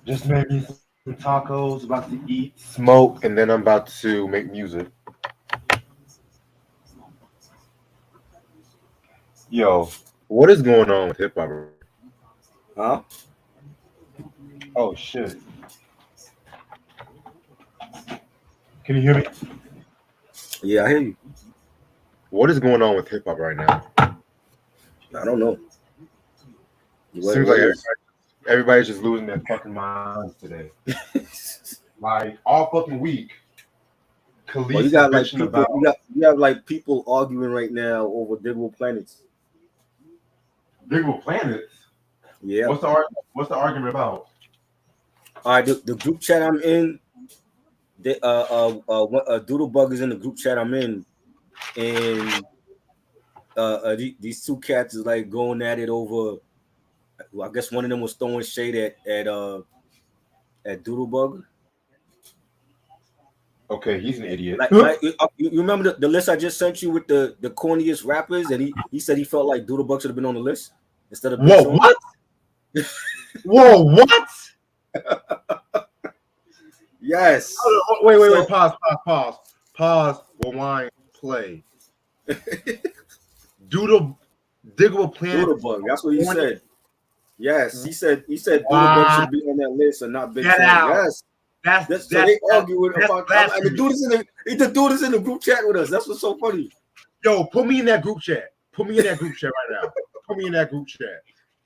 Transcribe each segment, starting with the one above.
Just made me some tacos. About to eat, smoke, and then I'm about to make music. Yo, what is going on with hip hop right now? Huh? Oh shit! Can you hear me? Yeah, I hear you. What is going on with hip hop right now? I don't know. Seems What like is? everybody's just losing their fucking minds today. Like all fucking week, Well, Khalees you is got like bitching people. about You have like people arguing right now over Digable Planets. Biggle Planets. Yeah. What's the argument about? All right. The group chat I'm in. Doodlebug is in the group chat I'm in, and these two cats is like going at it over. Well, I guess one of them was throwing shade at Doodlebug. Okay, he's an idiot. Like you remember the list I just sent you with the corniest rappers, and he said he felt like Doodlebug should have been on the list instead of Big Whoa, Sean. what? Whoa, what? Yes. Wait. So Pause. Rewind. Play. Doodle, Diggle Planet. Doodlebug, that's what he said. Yes, he said Doodlebug Wow. should be on that list and not Big Get Sean. out. Yes. So That's they arguing that's about and blasphemy. the dude is in the group chat with us. That's what's so funny. Yo, put me in that group chat. Put me in that group chat right now. Put me in that group chat.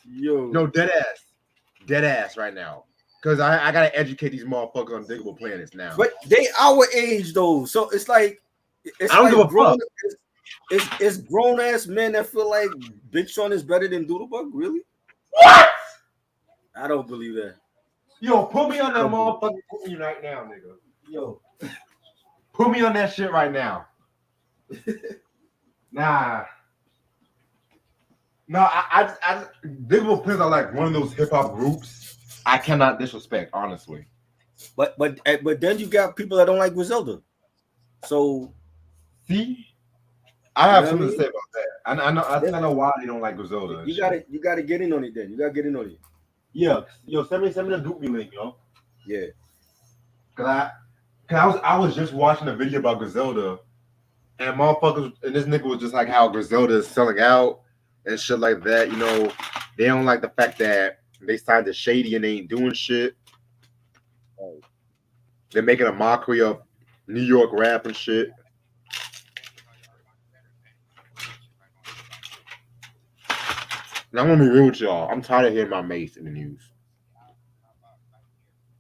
Yo. No, dead ass right now. Because I gotta educate these motherfuckers on Diggable Planets now. But they our age though. So it's like I don't give a grown fuck. it's grown ass men that feel like Big Sean is better than Doodlebug. Really? What? I don't believe that. Yo, put me on that motherfucking put me right now, nigga. Yo. Put me on that shit right now. Nah. No, I Diggable Planets are like one of those hip hop groups I cannot disrespect, honestly. But then you got people that don't like Griselda. So see, I have you know something what I to mean? say about that. I know why they don't like Griselda. You gotta get in on it then. You gotta get in on it. Yeah, yo, send me the group me link, yo. Yeah. I was just watching a video about Griselda, and motherfuckers, and this nigga was just like how Griselda is selling out and shit like that. You know, they don't like the fact that they signed to Shady and they ain't doing shit. They're making a mockery of New York rap and shit. And I'm gonna be real with y'all. I'm tired of hearing my mace in the news.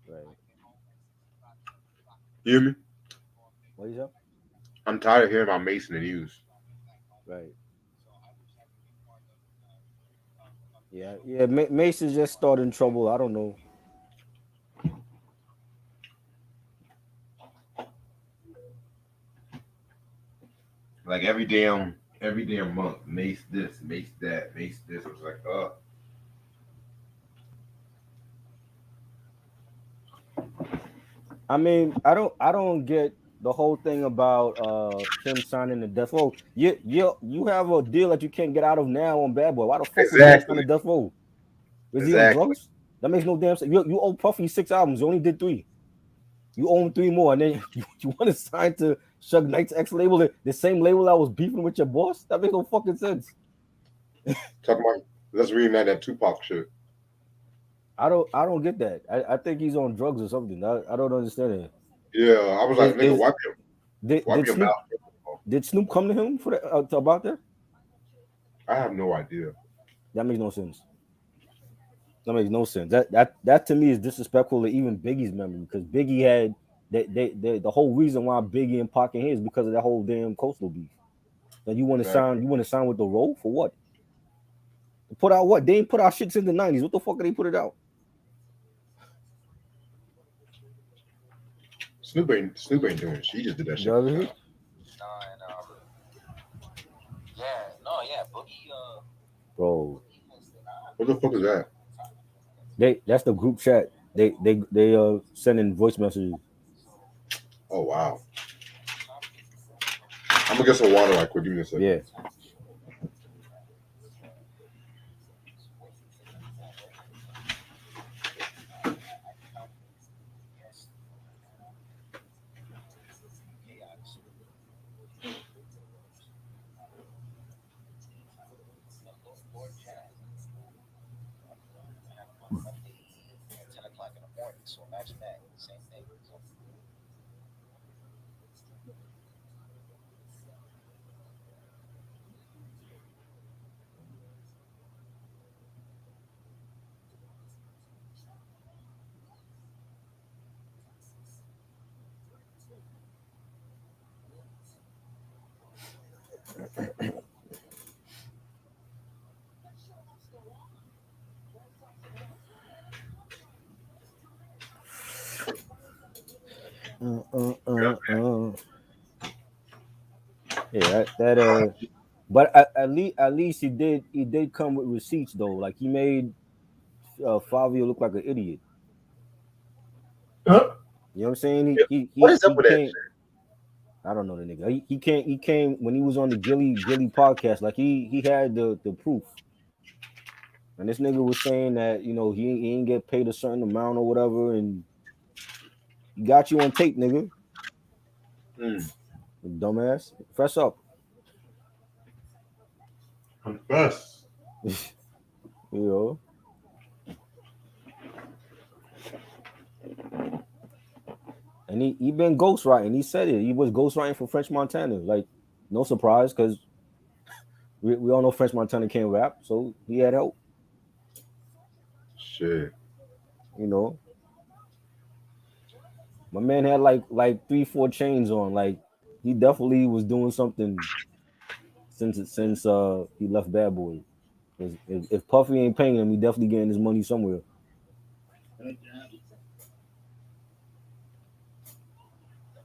Right. You hear me? What is up? I'm tired of hearing my mace in the news. Right. Yeah. Mace is just starting trouble. I don't know. Like every damn month, mace this, mace that, mace this. I was like, I mean, I don't get the whole thing about him signing the death row. You have a deal that you can't get out of now on Bad Boy. Why the fuck would you want to sign exactly, a death row? Is he on exactly. drugs? That makes no damn sense. You owe Puffy 6 albums. You only did 3. You owe him 3 more, and then you want to sign to Suge Knight's ex label, the same label that was beefing with your boss? That makes no fucking sense. Talking about let's reignite that Tupac shit. I don't get that. I think he's on drugs or something. I don't understand it. Yeah, I was like, nigga, Is wipe did your Snoop mouth. did Snoop come to him for that, about that? I have no idea. That makes no sense. That makes no sense. That to me is disrespectful to even Biggie's memory because Biggie had the whole reason why Biggie and Pac in here is because of that whole damn coastal beef. That you want to Exactly. sign with the roll for what? Put out what? They ain't put out shit since the 90s. What the fuck did they put it out? Snoop ain't doing shit. He just did that shit. Bro. What the fuck is that? That's the group chat. They sending voice messages. Oh wow. I'm gonna get some water right quick. Give me a second. Yeah. Yeah, but at least he did come with receipts though. Like he made Fabio look like an idiot. Huh? You know what I'm saying? What is up He with that came. I don't know the nigga. He came when he was on the Gilly podcast. Like he had the proof. And this nigga was saying that he ain't get paid a certain amount or whatever, and he got you on tape, nigga. shit? Dumbass. Fess up. Confess. you know. And he been ghostwriting. He said it. He was ghostwriting for French Montana. Like, no surprise, because we all know French Montana can't rap, so he had help. Shit. You know, my man had like 3-4 chains on. Like, he definitely was doing something since he left Bad Boy. 'Cause if Puffy ain't paying him, he definitely getting his money somewhere.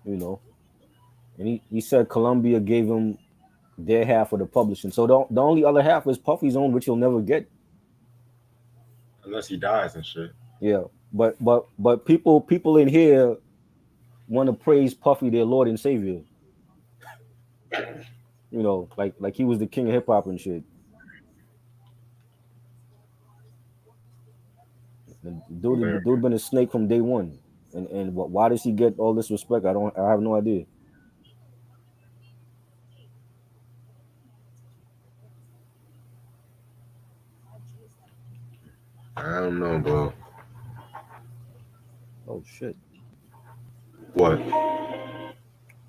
You know, and he said Columbia gave him their half of the publishing. So the only other half is Puffy's own, which he'll never get. Unless he dies and shit. Yeah, but people in here want to praise Puffy, their Lord and Savior. You know, like he was the king of hip hop and shit. The dude been a snake from day one. And why does he get all this respect? I have no idea. I don't know, bro. Oh shit. What?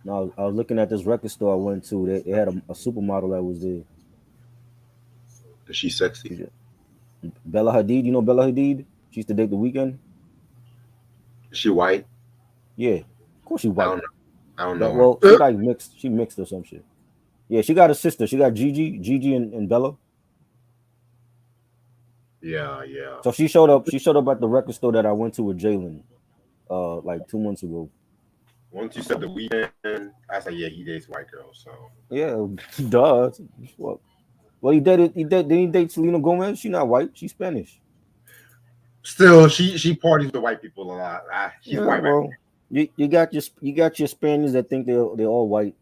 No, I was looking at this record store I went to. They had a supermodel that was there. Is she sexy? Bella Hadid. You know Bella Hadid? She used to date The Weeknd. Is she white? Yeah, of course she I white. don't know. I don't But, know well, she like mixed. She mixed or some shit. Yeah, she got a sister. She got Gigi, and Bella. Yeah, yeah. So she showed up. She showed up at the record store that I went to with Jalen, like 2 months ago. Once you said The Weeknd, I said, yeah, he dates white girls. So Yeah, duh. Well, he dated. Did he date Selena Gomez? She not white. She's Spanish. still, she parties with white people a lot. She's Yeah, white, right? well, you got your Spaniards that think they're all white.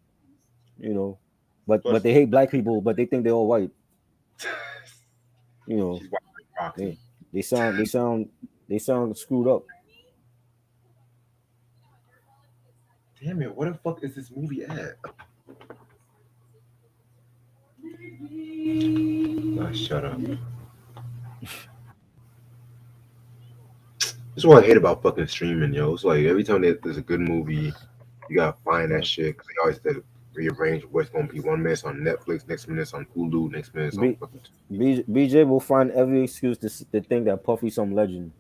You know, but Plus, they hate black people, but they think they're all white. You know, she's white like they proxy. they sound they sound they sound screwed up. Damn it! What the fuck is this movie at? Shut up. This is what I hate about fucking streaming, yo. It's like every time there's a good movie, you gotta find that shit because they always did rearrange what's gonna be 1 minute on Netflix, next minute on Hulu, next minute on B, fucking. BJ will find every excuse to think that Puffy's some legend.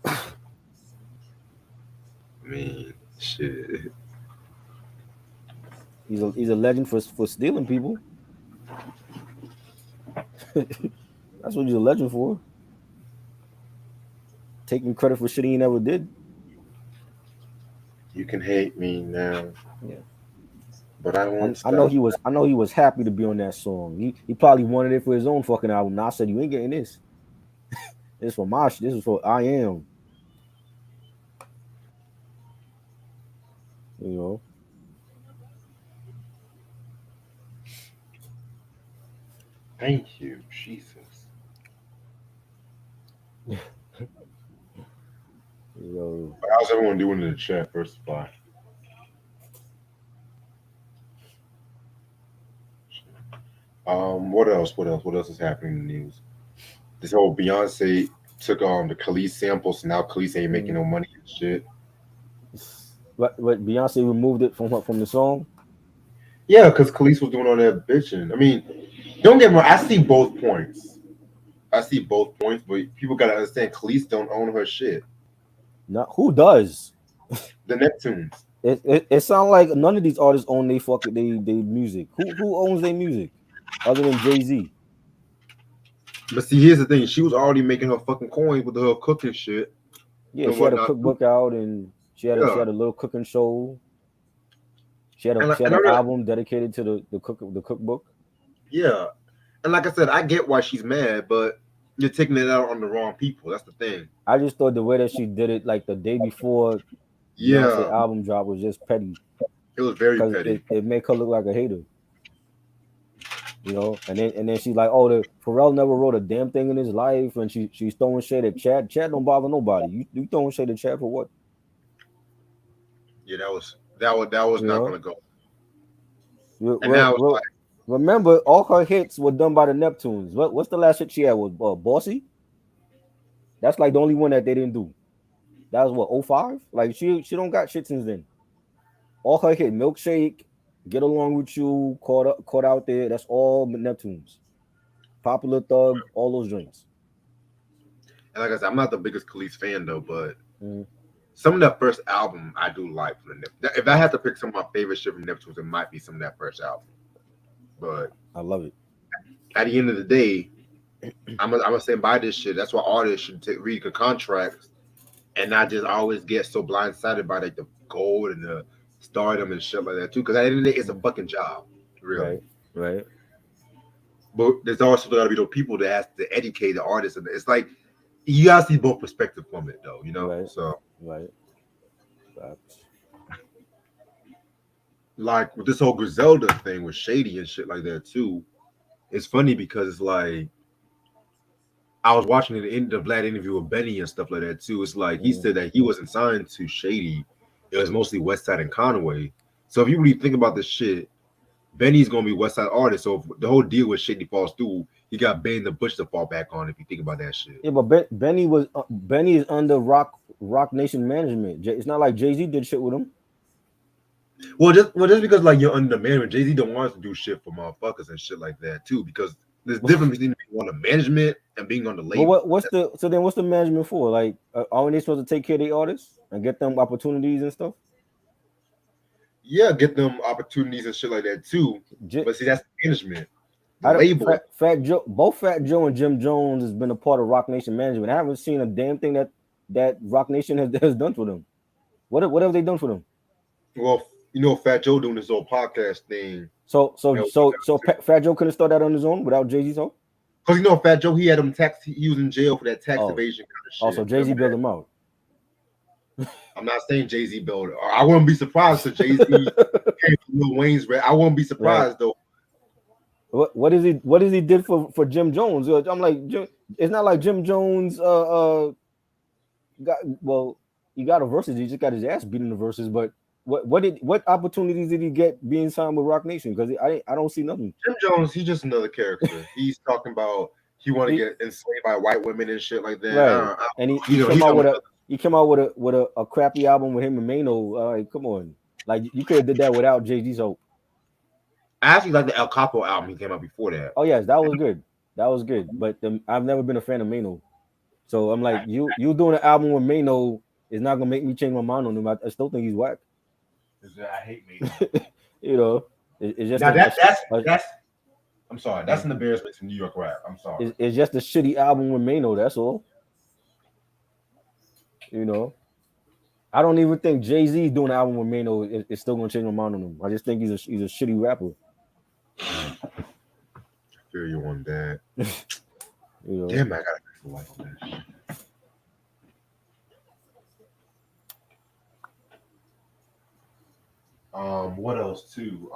I mean, shit. He's a legend for stealing people. That's what he's a legend for. Taking credit for shit he never did. You can hate me now, Yeah. but I won't I know stop. he was happy to be on that song. He probably wanted it for his own fucking album. Now I said you ain't getting this. This is for my shit. This is for I Am. You know. Thank you, Jesus. Yo, How's everyone doing in the chat? First of all, what else? What else? What else is happening in the news? This whole Beyonce took the Khalees samples, so now Khalees ain't making no money and shit. What Beyonce removed it from the song? Yeah, because Khalees was doing all that bitching. I mean, don't get me wrong, I see both points. But people gotta understand Khalees don't own her shit. No, who does? The Neptunes. It sounds like none of these artists own they music. Who owns their music other than Jay-Z? But see, here's the thing: she was already making her fucking coins with her cooking shit Yeah, and she had a whatnot. cookbook out, and she had Yeah, a little cooking show. She had and an album dedicated to the cookbook. yeah, and like I said, I get why she's mad, but you're taking it out on the wrong people. That's the thing. I just thought the way that she did it, like the day before Beyonce Yeah, album drop, was just petty it was very because petty. it made her look like a hater. You know, and then she's like, "Oh, the Pharrell never wrote a damn thing in his life," and she's throwing shade at Chad. Chad don't bother nobody. You throwing shade at Chad for what? Yeah, that was You not know, gonna go. And now it's like, remember, all her hits were done by the Neptunes. What's the last hit she had? Was Bossy? That's like the only one that they didn't do. That was what, 05? Like she don't got shit since then. All her hit, Milkshake, Get Along With You, Caught Out There. That's all Neptunes. Popular Thug, all those joints. and like I said, I'm not the biggest Khalees fan though, but Mm. some of that first album I do like from the Neptunes. If I had to pick some of my favorite shit from Neptunes, it might be some of that first album. But I love it. at the end of the day, I'm gonna stand by this shit. That's why artists should read the contracts and not just always get so blindsided by like the gold and the stardom and shit like that too. Because at the end of the day, it's a fucking job, really. Right. But there's also got to be those people that has to educate the artists, and it's like you gotta see both perspectives from it, though. You know, Right. so Right. Facts. like with this whole Griselda thing with Shady and shit like that too. It's funny because it's like I was watching the Vlad interview with Benny and stuff like that too. It's like he said that he wasn't signed to Shady. It was mostly Westside and Conway. So if you really think about this shit, Benny's gonna be Westside artist. So if the whole deal with Shady falls through, he got Benny the Bush to fall back on. If you think about that shit. Yeah, but Benny is under Rock Nation management. It's not like Jay-Z did shit with him. Well, just because like you're under management, Jay-Z don't want us to do shit for motherfuckers and shit like that too. Because there's difference between being on the management and being on the label. Well, what's the management for? Like, aren't they supposed to take care of the artists and get them opportunities and stuff? Yeah, get them opportunities and shit like that too. But see, that's management. The label. Both Fat Joe and Jim Jones has been a part of Rock Nation management. I haven't seen a damn thing that Rock Nation has done for them. What have they done for them? Well, you know, Fat Joe doing this whole podcast thing. So Fat Joe couldn't start that on his own without Jay-Z's help? Because you know, Fat Joe, he had him he was in jail for that tax evasion kind of shit. Also, Jay-Z bailed him out. I'm not saying Jay-Z bailed it. I wouldn't be surprised if Jay-Z came from Lil Wayne's. I wouldn't be surprised though. What is he did for Jim Jones? I'm like, it's not like Jim Jones he got a versus. He just got his ass beat in the verses. But what opportunities did he get being signed with Rock Nation? Because I don't see nothing. Jim Jones, he's just another character. He's talking about he want to get enslaved by white women and shit like that. Right. And he came out with a crappy album with him and Mano. Like, come on, like you could have did that without Jay-Z's help. I actually like the El Capo album he came out before that. Oh yes, that was good. But I've never been a fan of Mano, so I'm like, you doing an album with Mano is not gonna make me change my mind on him. I still think he's whack. I hate Mano. You know, it's just now that's. I'm sorry, that's an embarrassment to New York rap. I'm sorry. It's just a shitty album with Mano. That's all. You know, I don't even think Jay-Z doing an album with Mano is still gonna change my mind on him. I just think he's a shitty rapper. I feel you on that. You know. Damn, I gotta get life on that shit. What else too?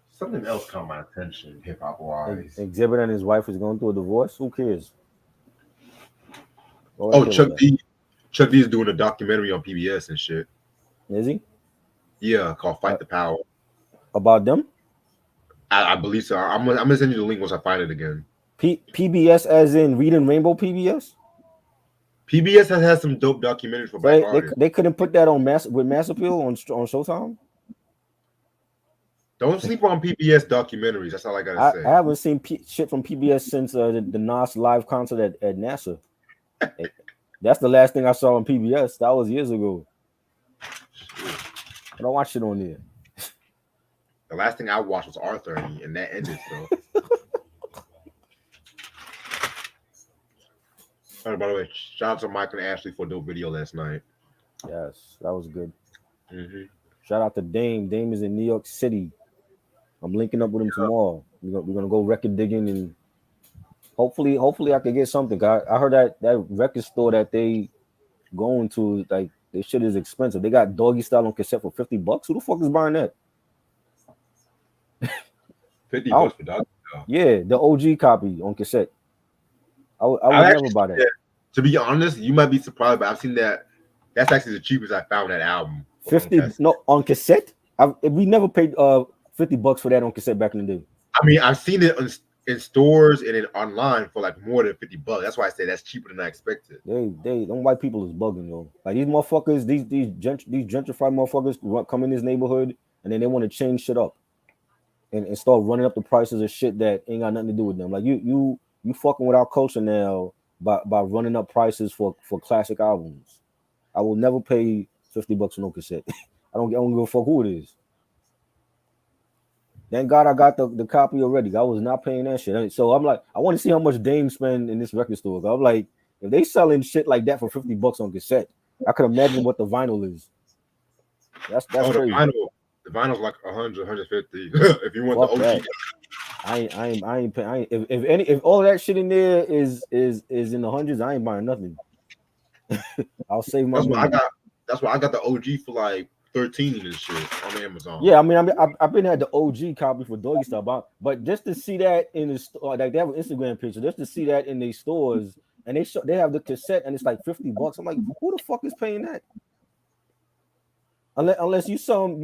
Something else caught my attention, hip hop wise. Exhibit and his wife is going through a divorce. Who cares? Chuck D is doing a documentary on PBS and shit. Is he? Yeah, called Fight the Power. About them? I believe so. I'm gonna send you the link once I find it again. PBS as in Reading Rainbow PBS. PBS has had some dope documentaries for So black they, artists. they couldn't put that on Mass Appeal on Showtime. Don't sleep on PBS documentaries. That's all I gotta I say. haven't seen shit from PBS since the Nas live concert at NASA. That's the last thing I saw on PBS. That was years ago. I don't watch shit on there. The last thing I watched was R30, and that ended. So, oh, by the way, shout out to Mike and Ashley for a dope video last night. Yes, that was good. Mm-hmm. Shout out to Dame. Dame is in New York City. I'm linking up with him tomorrow. We're gonna go record digging and hopefully I can get something. I heard that record store that they going to, like, their shit is expensive. They got Doggy Style on cassette for $50. Who the fuck is buying that? $50 for Doggy Style. Yeah, the OG copy on cassette. I would never buy that. To be honest, you might be surprised, but I've seen that. That's actually the cheapest I found that album. 50 on cassette? We never paid $50 for that on cassette back in the day. I mean, I've seen it in stores and in online for like more than $50. That's why I say that's cheaper than I expected. Them white people is bugging, yo. Like these motherfuckers, these gentrified motherfuckers come in this neighborhood and then they want to change shit up and start running up the prices of shit that ain't got nothing to do with them. Like you fucking with our culture now by running up prices for classic albums. I will never pay $50 for no cassette. I don't give a fuck who it is. Thank God I got the copy already. I was not paying that shit. So I'm like, I want to see how much Dame spend in this record store. I'm like, if they selling shit like that for $50 on cassette, I could imagine what the vinyl is. That's crazy. The vinyl's like 100, 150. If you want fuck the OG. That. I ain't paying. If all that shit in there is in the hundreds, I ain't buying nothing. I'll save my money. That's why I got the OG for like 13 and shit on Amazon. Yeah, I mean, I've been had the OG copy for Doggy Style, but just to see that in the store, like they have an Instagram picture, just to see that in their stores, and they have the cassette and it's like $50. I'm like, who the fuck is paying that? Unless you some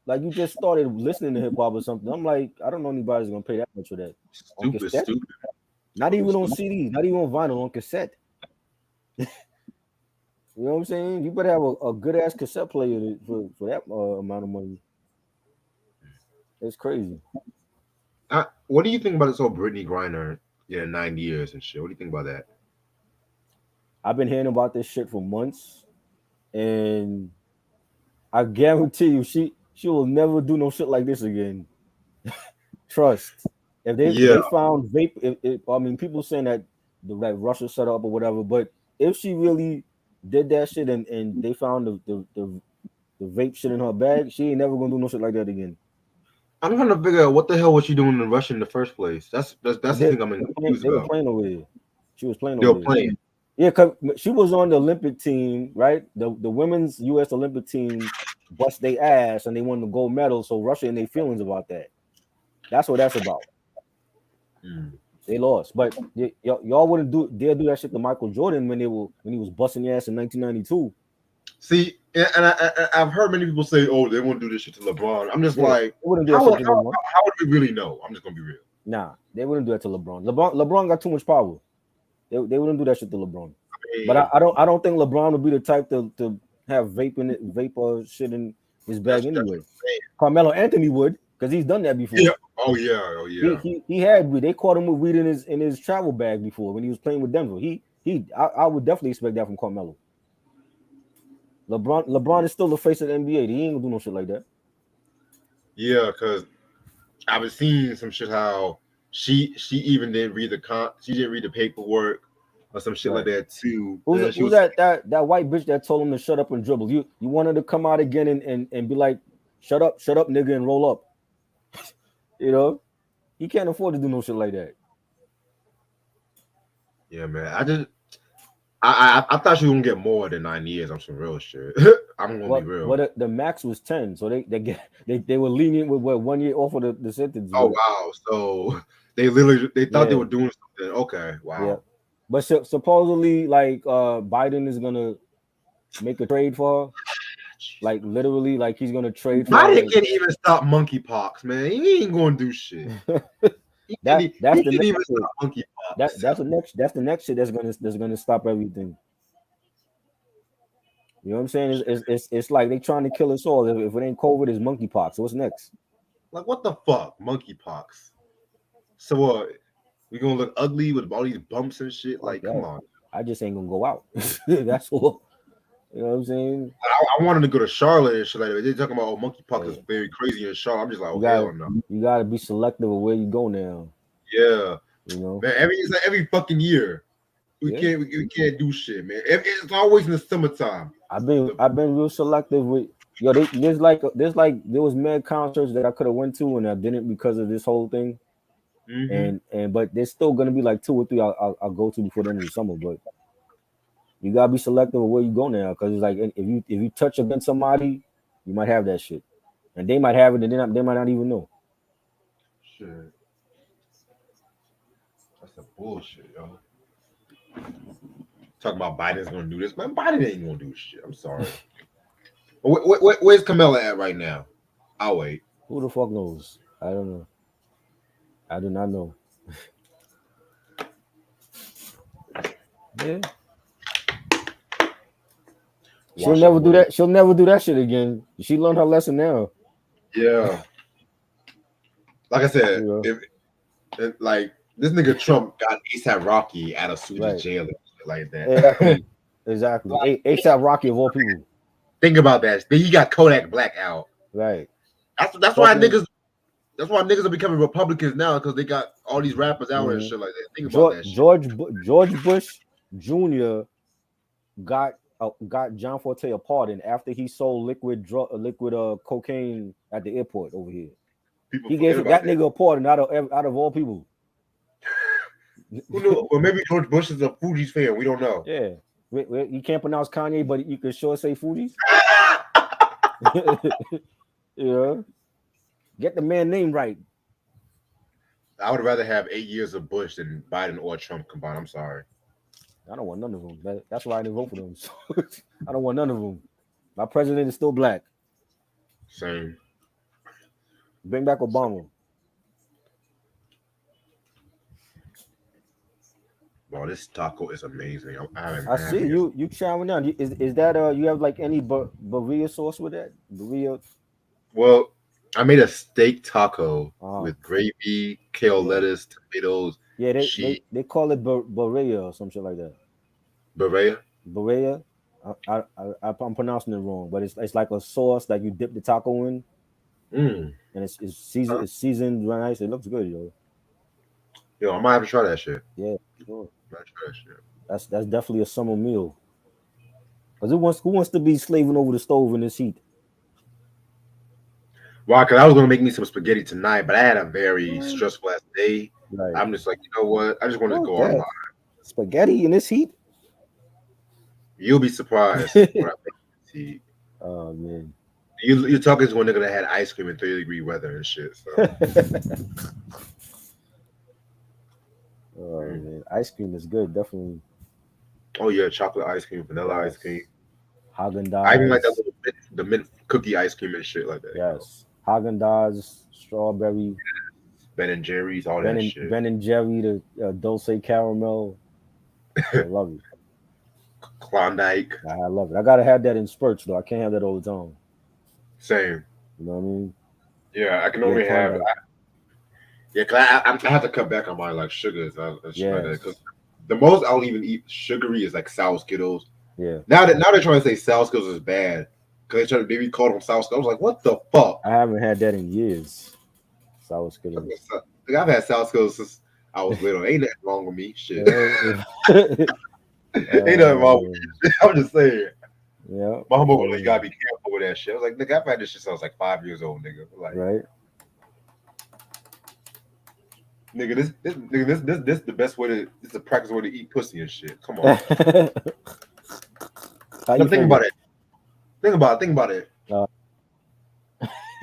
like you just started listening to hip hop or something. I'm like, I don't know anybody's gonna pay that much for that. Stupid. Not even on CDs, not even on vinyl, on cassette. You know what I'm saying? You better have a good ass cassette player for that amount of money. It's crazy. What do you think about this whole Britney Griner 9 years and shit? What do you think about that? I've been hearing about this shit for months, and I guarantee you, she will never do no shit like this again. Trust. If they found vape, I mean, people saying that Russia set up or whatever, but if she really did that shit and they found the vape shit in her bag, she ain't never gonna do no shit like that again. I'm trying to figure out what the hell was she doing in Russia in the first place. That's the thing I'm confused about. They were playing over there. She was playing over there. They were playing. Yeah, because she was on the Olympic team, right? The women's U.S. Olympic team bust their ass and they won the gold medal. So Russia and their feelings about that. That's what that's about. They lost, but y'all wouldn't dare do that shit to Michael Jordan when he was busting your ass in 1992. See, and I've heard many people say, "Oh, they won't do this shit to LeBron." I'm just like, how would we really know? I'm just gonna be real. Nah, they wouldn't do that to LeBron. LeBron got too much power. They wouldn't do that shit to LeBron. But I don't think LeBron would be the type to have vape shit in his bag anyway. Carmelo Anthony would, because he's done that before. Yeah. Oh yeah. He had weed. They caught him with weed in his travel bag before when he was playing with Denver. I would definitely expect that from Carmelo. LeBron is still the face of the NBA. He ain't gonna do no shit like that. Yeah, because I've been seeing some shit how she even didn't read the paperwork or some shit like that too. Who's that white bitch that told him to shut up and dribble? You wanted to come out again and be like, shut up, nigga, and roll up. You know, he can't afford to do no shit like that. Yeah, man. I thought she was gonna get more than 9 years on some real shit. I'm gonna be real. But the max was 10, so they were lenient with 1 year off of the sentence. Oh wow! So they thought they were doing something. Okay, wow. Yeah. But supposedly, like Biden is gonna make a trade for her. Like literally, like he's gonna trade for her. Biden can't even stop monkeypox, man. He ain't gonna do shit. that's he the didn't next even shit. stop monkeypox. That's the next shit that's gonna stop everything. You know what I'm saying? It's like they trying to kill us all. If it ain't COVID, it's monkeypox. So what's next? Like, what the fuck? Monkeypox. So what? We gonna look ugly with all these bumps and shit? Fuck Like, come that. on. I just ain't gonna go out. That's all. You know what I'm saying? I wanted to go to Charlotte and shit like that. They're talking about monkeypox is Yeah. very crazy in Charlotte. I'm just like, oh You gotta hell no. you gotta be selective of where you go now. Yeah, You know? man. It's like every fucking year. We Yeah. can't do shit, man. It's always in the summertime. I've been real selective with there's like there was mad concerts that I could have went to and I didn't because of this whole thing. Mm-hmm. And but there's still gonna be like 2 or 3 I'll go to before the end of the summer. But you gotta be selective of where you go now, because it's like if you touch against somebody, you might have that shit, and they might have it, and they might not even know. Shit, that's some bullshit, yo. Talking about Biden's gonna do this, man. Biden ain't gonna do shit. I'm sorry. Where's Kamala at right now? I'll wait. Who the fuck knows? I don't know. I do not know. Yeah. She'll never do that. She'll never do that shit again. She learned her lesson now. Yeah. Like I said, if like this nigga Trump got ASAP Rocky out of Swedish jail and shit like that. Exactly. ASAP Rocky of all people. Think about that. Then you got Kodak Black out. Right. That's why niggas. That's why niggas are becoming Republicans now, because they got all these rappers out and shit like that. Think about that shit. George Bush Jr. got John Forte a pardon after he sold liquid cocaine at the airport over here. He gave that nigga a pardon out of all people. Who knew? Well, maybe George Bush is a Fugees fan. We don't know. Yeah. You can't pronounce Kanye, but you can sure say Fugees. Yeah. Get the man name right. I would rather have 8 years of Bush than Biden or Trump combined. I'm sorry. I don't want none of them. That's why I didn't vote for them. So, I don't want none of them. My president is still black. Same. Bring back Obama. Wow, this taco is amazing. I see you chowing down. Is that you have like any burrito sauce with that? Burrito. Well, I made a steak taco with gravy, kale, lettuce, tomatoes. Yeah, they call it Berea or some shit like that. Berea. I'm pronouncing it wrong, but it's like a sauce that you dip the taco in, and it's seasoned. It's seasoned nice. It looks good, yo. Yo, I might have to try that shit. Yeah, sure. I might try that shit. That's definitely a summer meal. Cause who wants to be slaving over the stove in this heat? Why? Because I was gonna make me some spaghetti tonight, but I had a very stressful last day. Right. I'm just like, you know what? I just want to go online. Spaghetti in this heat? You'll be surprised when I make this heat. Oh man. You're talking to one nigga that had ice cream in 30-degree weather and shit. So. Oh man, ice cream is good, definitely. Oh yeah, chocolate ice cream, vanilla ice cream, Haagen-Dazs. I even like that the mint cookie ice cream and shit like that. Yes, Haagen-Dazs, strawberry, Ben and Jerry's, all that shit. Ben and Jerry, the Dulce caramel. I love it. Klondike. I love it. I gotta have that in spurts though. I can't have that all the time. Same. You know what I mean? Yeah, I can only have. Cause I have to cut back on my like sugars. Because the most I'll even eat sugary is like sour Skittles. Yeah. Now they're trying to say sour Skittles is bad because they maybe call them sour Skittles. I was like, what the fuck? I haven't had that in years. Sour Skittles. Like, I've had sour Skittles since I was little. Ain't nothing wrong with me. Shit. Ain't nothing wrong with me. I'm just saying. Yeah. My homeboy like, you gotta be careful with that shit. I was like, nigga, I've had this shit since I was like 5 years old, nigga. Like, right. Nigga, this the best way to. It's the practice way to eat pussy and shit. Come on. Think about it. Think about it.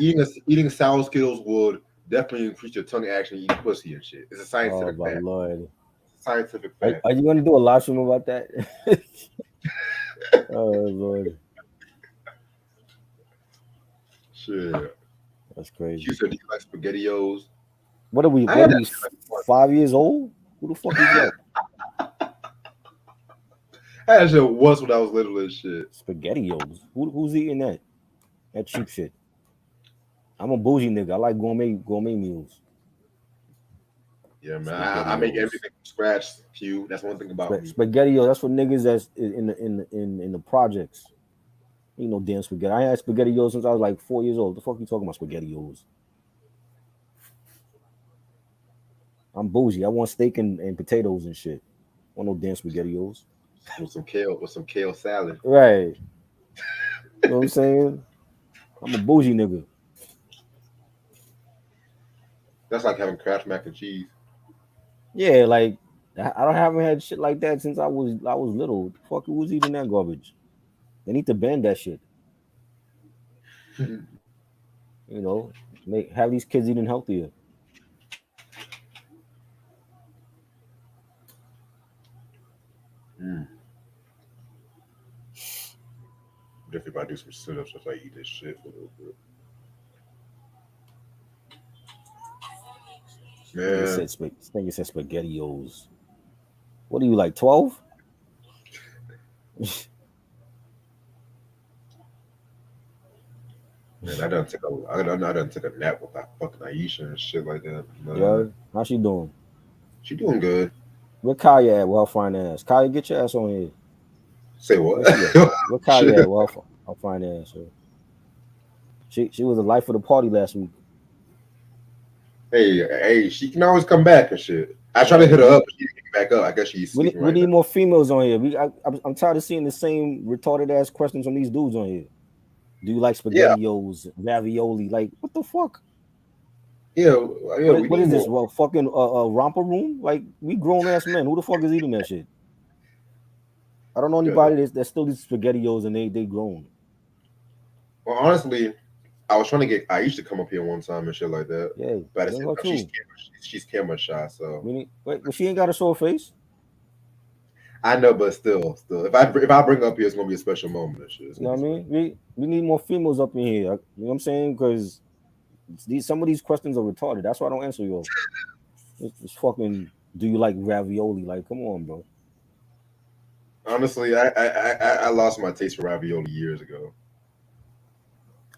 Eating sour Skittles would definitely increase your tongue action eating pussy and shit. It's a scientific fact. Oh my lord. Scientific fact. Are you gonna do a live stream about that? Oh lord. Shit. That's crazy. You said you like SpaghettiOs. What are we? I What had are we? 5 years old? Who the fuck is that? I had shit once when I was little and shit. SpaghettiOs. Who's eating that? That cheap shit. I'm a bougie nigga. I like gourmet meals. Yeah, man. I make everything from scratch. Q. That's one thing about me. SpaghettiOs. That's for niggas that's in the projects. Ain't no damn spaghetti. I had SpaghettiOs since I was like 4 years old. The fuck you talking about SpaghettiOs? I'm bougie. I want steak and potatoes and shit. I want no damn SpaghettiOs. With some kale salad. Right. You know what I'm saying? I'm a bougie nigga. That's like having Kraft mac and cheese. Yeah, like I haven't had shit like that since I was little. Fuck, who was eating that garbage? They need to ban that shit. You know, have these kids eating healthier. Definitely about to do some sit-ups if I eat this shit for a little bit. Man. This nigga said SpaghettiOs. What are you, like 12? Man, I done took a nap with that fucking Aisha and shit like that. Yeah, how she doing? She doing good. Where Kaya at? Well, fine ass. Kaya, get your ass on here. Say what? Where Kaya at? Well, fine ass. She was the life of the party last week. Hey, she can always come back and shit. I tried to hit her up, but she didn't get back up. I guess she's We sleeping need more females on here. I'm tired of seeing the same retarded ass questions from these dudes on here. Do you like SpaghettiOs, ravioli? Like, what the fuck? Yeah. What is this? Well, fucking romper room? Like, we grown ass men. Who the fuck is eating that shit? I don't know anybody that still eats SpaghettiOs and they grown. Well, honestly, I was trying to get Aisha to come up here one time and shit like that. Yeah, but at the same time, she's camera shy, so. But she ain't got to show her face. I know, but still, if I bring her up here, it's gonna be a special moment and shit. You know what I mean? We need more females up in here. You know what I'm saying? Because some of these questions are retarded. That's why I don't answer you. It's fucking. Do you like ravioli? Like, come on, bro. Honestly, I lost my taste for ravioli years ago.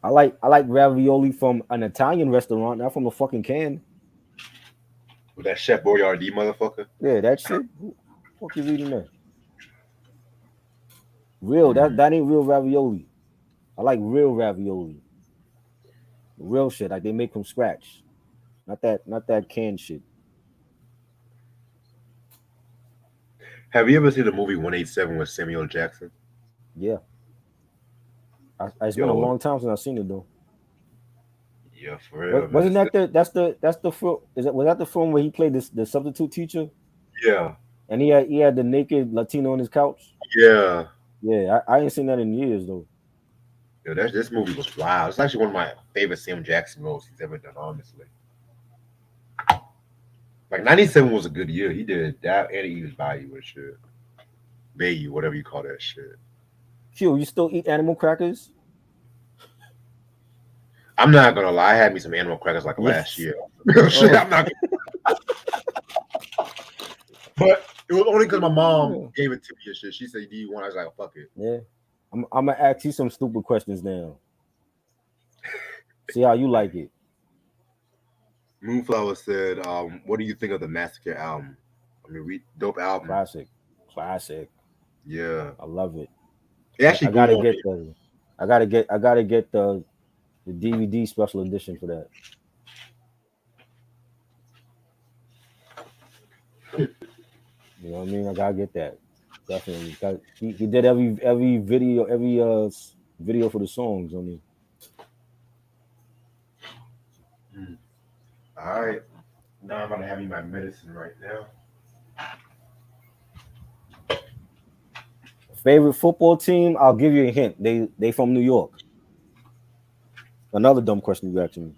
I like ravioli from an Italian restaurant, not from a fucking can. With that Chef Boyardee motherfucker. Yeah, that shit. Who the fuck is eating that? Real, that ain't real ravioli. I like real ravioli. Real shit, like they make from scratch. Not that canned shit. Have you ever seen the movie 187 with Samuel Jackson? Yeah. It's been a long time since I've seen it though. Yeah, for real. Wasn't that that's the film? Was that the film where he played the substitute teacher? Yeah. And he had the naked Latino on his couch. Yeah. Yeah, I ain't seen that in years though. Yeah, this movie was wild. It's actually one of my favorite Sam Jackson roles he's ever done, honestly. Like 97 was a good year. He did that and he was Bayou and shit. Bayou, whatever you call that shit. Q, you still eat animal crackers? I'm not gonna lie, I had me some animal crackers like last year. Shit, I'm not gonna... But it was only because my mom gave it to me and shit. She said, "Do you want?" I was like, "Fuck it." Yeah, I'm gonna ask you some stupid questions now. See how you like it. Moonflower said, "What do you think of the Massacre album? I mean, dope album, classic. Yeah, I love it. Actually, I gotta get the DVD special edition for that. You know what I mean? I gotta get that. Definitely. He did every video for the songs on me. All right. Now I'm about to have me my medicine right now. Favorite football team? I'll give you a hint. They from New York. Another dumb question you asked me.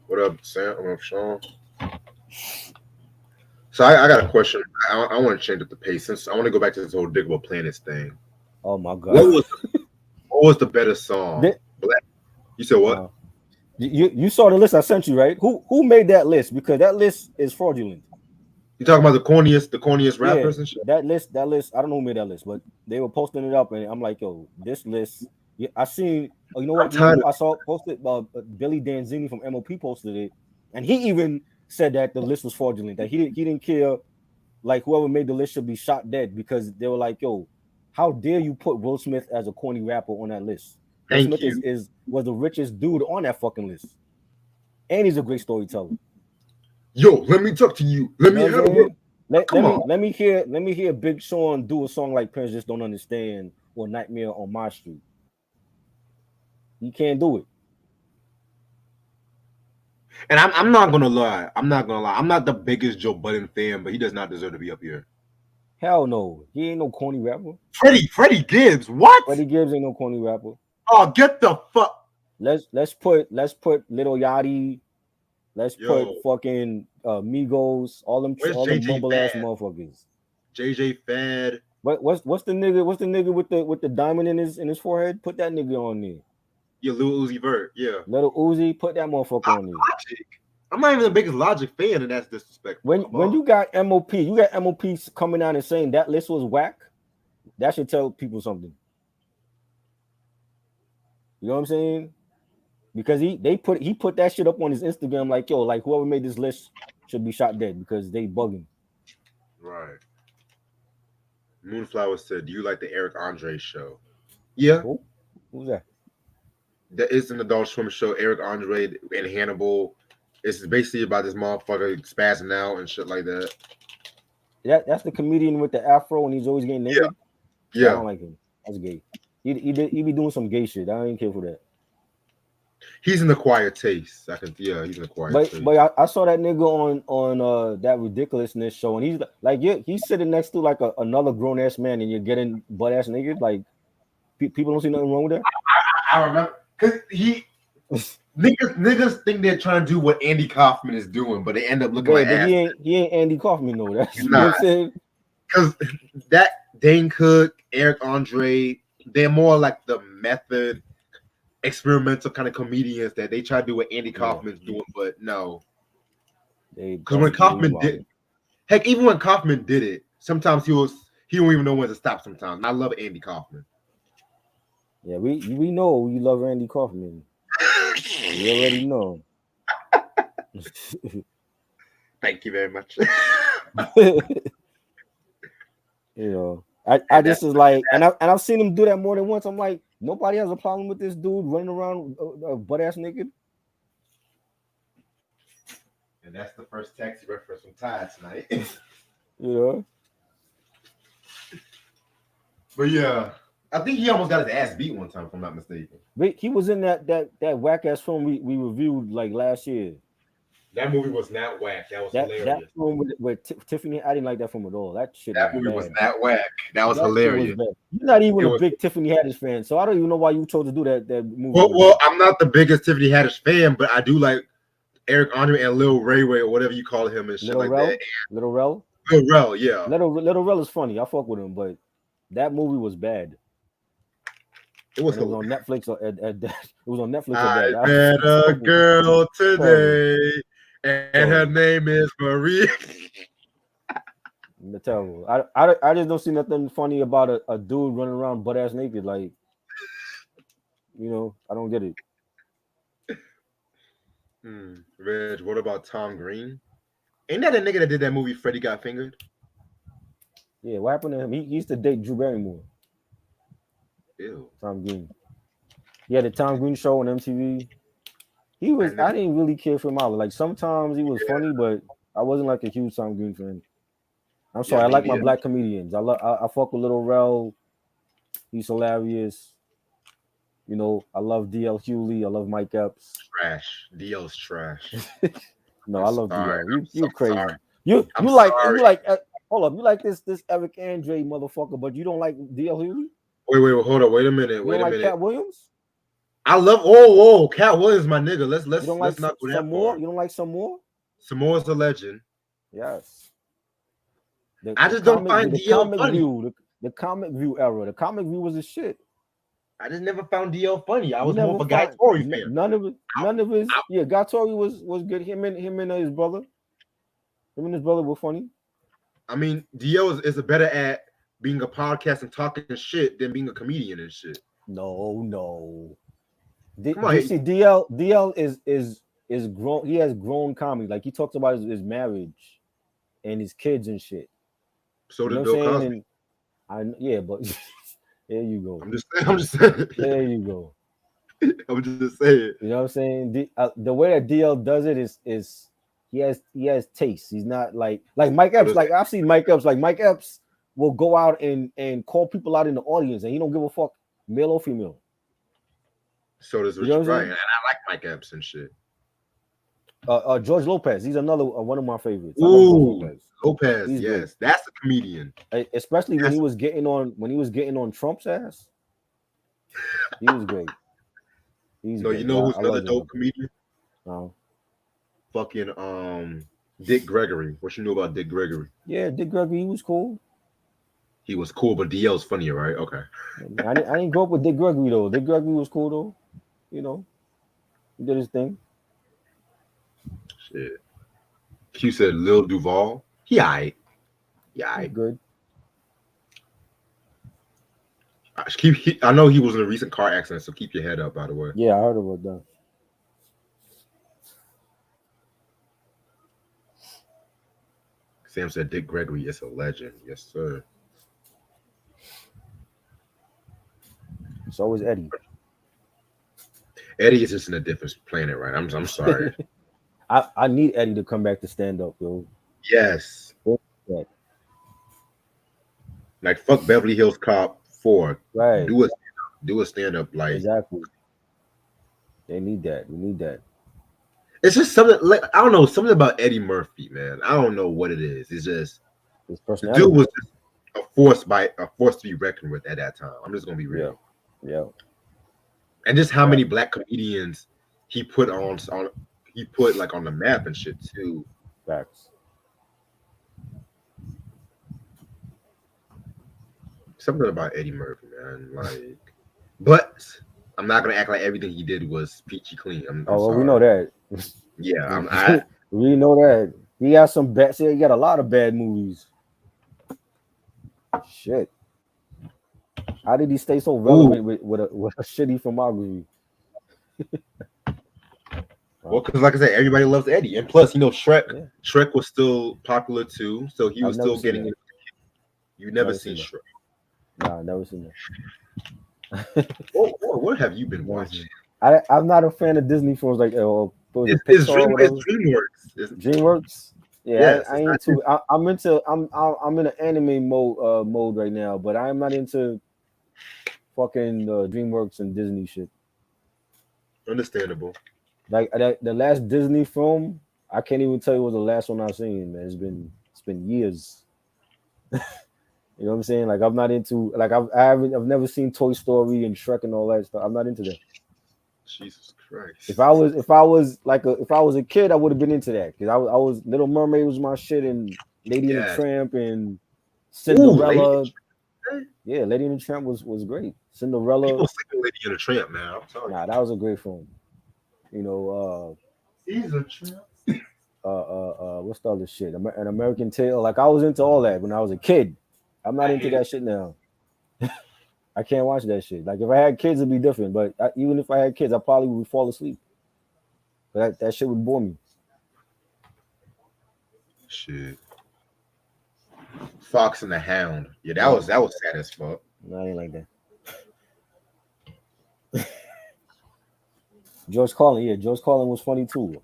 What up, Sam? What up, Sean? So I got a question. I want to change up the pace. Since I want to go back to this whole Digable Planets thing. Oh my god! What was the better song? You said what? You saw the list I sent you, right? Who made that list? Because that list is fraudulent. You talking about the corniest Yeah, rappers and shit? that list. I don't know who made that list, but they were posting it up, and I'm like, yo, this list. Yeah, I seen. Oh, you know what? I'm tired of I saw posted. Billy Danzini from MOP posted it, and he even said that the list was fraudulent. That he didn't care. Like whoever made the list should be shot dead because they were like, yo, how dare you put Will Smith as a corny rapper on that list? Will Thank Smith you. was the richest dude on that fucking list, and he's a great storyteller. Yo, let me talk to you. Let You me know what I'm saying? come on. Let me hear Big Sean do a song like Prince Just Don't Understand or Nightmare on My Street. He can't do it. And I'm not gonna lie. I'm not gonna lie. I'm not the biggest Joe Budden fan, but he does not deserve to be up here. Hell no. He ain't no corny rapper. Freddie Gibbs, what? Freddie Gibbs ain't no corny rapper. Oh, get the fuck. Let's put Little Yachty. Let's Yo, put fucking Migos, all them JJ mumble ass Fad? motherfuckers. JJ Fad. What's the nigga with the diamond in his forehead? Put that nigga on there. Yeah, Lil Uzi Vert. Yeah. Little Uzi, put that motherfucker on there. Logic. I'm not even the biggest Logic fan, and that's disrespectful. When you got MOP coming out and saying that list was whack, that should tell people something. You know what I'm saying? Because he put that shit up on his Instagram like, yo, like whoever made this list should be shot dead because they bugging. Right. Moonflower said, "Do you like the Eric Andre show?" Yeah. Who's that? That is an Adult Swim show. Eric Andre and Hannibal. It's basically about this motherfucker spazzing out and shit like that. That's the comedian with the afro and he's always getting naked. Yeah. I don't like him. That's gay. He be doing some gay shit. I don't even care for that. He's in the Quiet Taste. He's in the Quiet Taste. But I saw that nigga on that ridiculousness show, and he's like, he's sitting next to like another grown ass man, and you're getting butt ass naked. Like, people don't see nothing wrong with that. I remember because niggas think they're trying to do what Andy Kaufman is doing, but they end up looking like ass. He ain't Andy Kaufman, no. That's you know what I'm saying. Because that Dane Cook, Eric Andre, they're more like the method. Experimental kind of comedians that they try to do what Andy Kaufman's doing, but no. Because when Kaufman did, heck, even when Kaufman did it, sometimes he don't even know when to stop. Sometimes I love Andy Kaufman. Yeah, we know you love Andy Kaufman. We already know. Thank you very much. You know, I just is like, and I've seen him do that more than once. I'm like, nobody has a problem with this dude running around butt ass naked. And that's the first taxi reference from Ty tonight. You know. But yeah, I think he almost got his ass beat one time, if I'm not mistaken. But he was in that whack ass film we reviewed like last year. That movie was not whack. That was hilarious. That film with Tiffany, I didn't like that film at all. That movie was not whack. That was hilarious. You're not even a big Tiffany Haddish fan, so I don't even know why you chose to do that movie. Well, I'm not the biggest Tiffany Haddish fan, but I do like Eric Andre and Lil Ray or whatever you call him and shit like that. Little Rel? Lil Rel, yeah. Little Rel is funny. I fuck with him, but that movie was bad. It was on Netflix. It was on Netflix. I met a girl today, and her name is Marie. Terrible. I just don't see nothing funny about a dude running around butt ass naked. Like, you know, I don't get it. Reg, what about Tom Green? Ain't that a nigga that did that movie Freddy Got Fingered? Yeah, what happened to him? He used to date Drew Barrymore. Ew. Tom Green. Yeah, the Tom Green show on MTV. I didn't really care for him either. Like sometimes he was funny, but I wasn't like a huge Tom Green fan. I'm sorry, I like my black comedians. I fuck with Little Rel. He's hilarious. You know, I love DL Hewley. I love Mike Epps. Trash. DL's trash. No, I love DL. You crazy. Sorry. You like hold up. You like this Eric Andre motherfucker, but you don't like DL Hewley? Wait, hold on. Wait a minute. You don't like Cat Williams? I love Cat Williams, my nigga. Let's not go that more. You don't like some more? Samoa's a legend. Yes. I just don't find DL funny. The Comic View era. The Comic View was a shit. I just never found DL funny. I You was more never of a Guy find Tori fan. none of his. I- Yeah, Guy Tori was good. Him and his brother. Him and his brother were funny. I mean, DL is better at being a podcast and talking shit than being a comedian and shit. No. Come on, See, DL is grown. He has grown comedy. Like he talks about his marriage and his kids and shit. so You know did what Bill I'm Cosby. saying? And but there you go. I'm just saying. I'm just saying. There you go. I'm just saying. You know what I'm saying? The way that DL does it is he has taste. He's not like Mike Epps. Like I've seen Mike Epps. Like Mike Epps will go out and call people out in the audience, and he don't give a fuck, male or female. So does Richard Pryor, and I like Mike Epps and shit. George Lopez, he's another one of my favorites. Ooh, Lopez, yes, great. That's a comedian. Especially when he was getting on Trump's ass. He was great. You know who's another dope comedian? No. Fucking Dick Gregory. What you know about Dick Gregory? Yeah, Dick Gregory, he was cool. He was cool, but DL's funnier, right? Okay. I didn't grow up with Dick Gregory though. Dick Gregory was cool though. You know, he did his thing. Shit. You said Lil Duval. He aight. Yeah, aight. Good. I know he was in a recent car accident, so keep your head up, by the way. Yeah, I heard about that. Sam said Dick Gregory is a legend. Yes, sir. So is Eddie. Eddie is just in a different planet, right? I'm sorry. I need Eddie to come back to stand up, yo. Yes. Yeah. Like fuck Beverly Hills Cop 4. Right. Do a stand up like exactly. They need that. We need that. It's just something like I don't know, something about Eddie Murphy, man. I don't know what it is. It's just his the personality. dude was just a force to be reckoned with at that time. I'm just gonna be real. Yeah. And just how many black comedians he put on the map and shit too. Facts. Something about Eddie Murphy, man. Like, but I'm not gonna act like everything he did was peachy clean. I'm sorry. We know that. Yeah, we know that. He got some bad. See, he got a lot of bad movies. Shit. How did he stay so relevant with a shitty filmography? Well, because like I said, everybody loves Eddie, and plus, Shrek. Yeah. Shrek was still popular too, so he was still getting. You never seen Shrek? Nah, never seen that. What have you been watching? I'm not a fan of Disney films like it's DreamWorks. DreamWorks. Yeah, yes, I ain't too. I'm in an anime mode right now, but I'm not into fucking DreamWorks and Disney shit. Understandable. Like the last Disney film, I can't even tell you what the last one I've seen, man. It's been years. You know what I'm saying? Like I'm not into I've never seen Toy Story and Shrek and all that stuff. I'm not into that. Jesus Christ. If I was a kid, I would have been into that because I was Little Mermaid was my shit and Lady and the Tramp and Cinderella. Yeah, Lady and the Tramp was great. Cinderella. People sing Lady and the Tramp, man. I'm sorry. Nah, that was a great film. You know, he's a tramp. What's the other shit? An American Tale. Like I was into all that when I was a kid. I'm not into that shit now. I can't watch that shit. Like if I had kids, it'd be different. But even if I had kids, I probably would fall asleep. But that shit would bore me. Shit. Fox and the Hound. Yeah, that was sad as fuck. No, I ain't like that. George Carlin, George Carlin was funny too.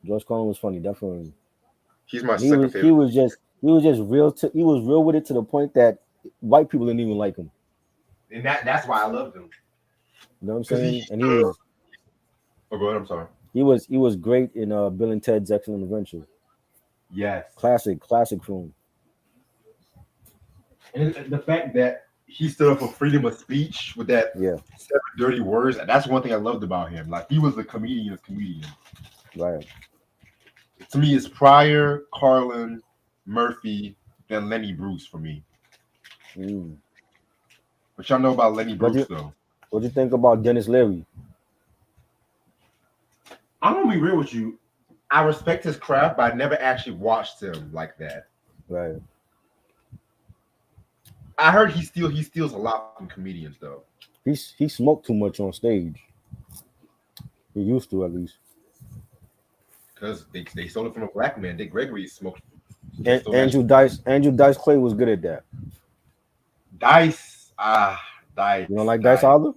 George Carlin was funny, definitely. He's my second favorite. He was just real. He was real with it to the point that white people didn't even like him. And that's why I loved him. You know what I'm saying? And he was. Oh, go ahead. I'm sorry. He was great in Bill and Ted's Excellent Adventure. Yes. Classic film. And the fact that he stood up for freedom of speech with that 7 dirty words, that's one thing I loved about him. Like he was a comedian of comedians. Right. To me, it's Pryor, Carlin, Murphy, then Lenny Bruce for me. But y'all know about Lenny Bruce though. What do you think about Dennis Leary? I'm gonna be real with you. I respect his craft, but I never actually watched him like that. Right. I heard he steals a lot from comedians though. He smoked too much on stage. He used to, at least. Because they stole it from a black man. Dick Gregory smoked. Andrew Dice Clay was good at that. Dice. Dice. You don't like Dice either?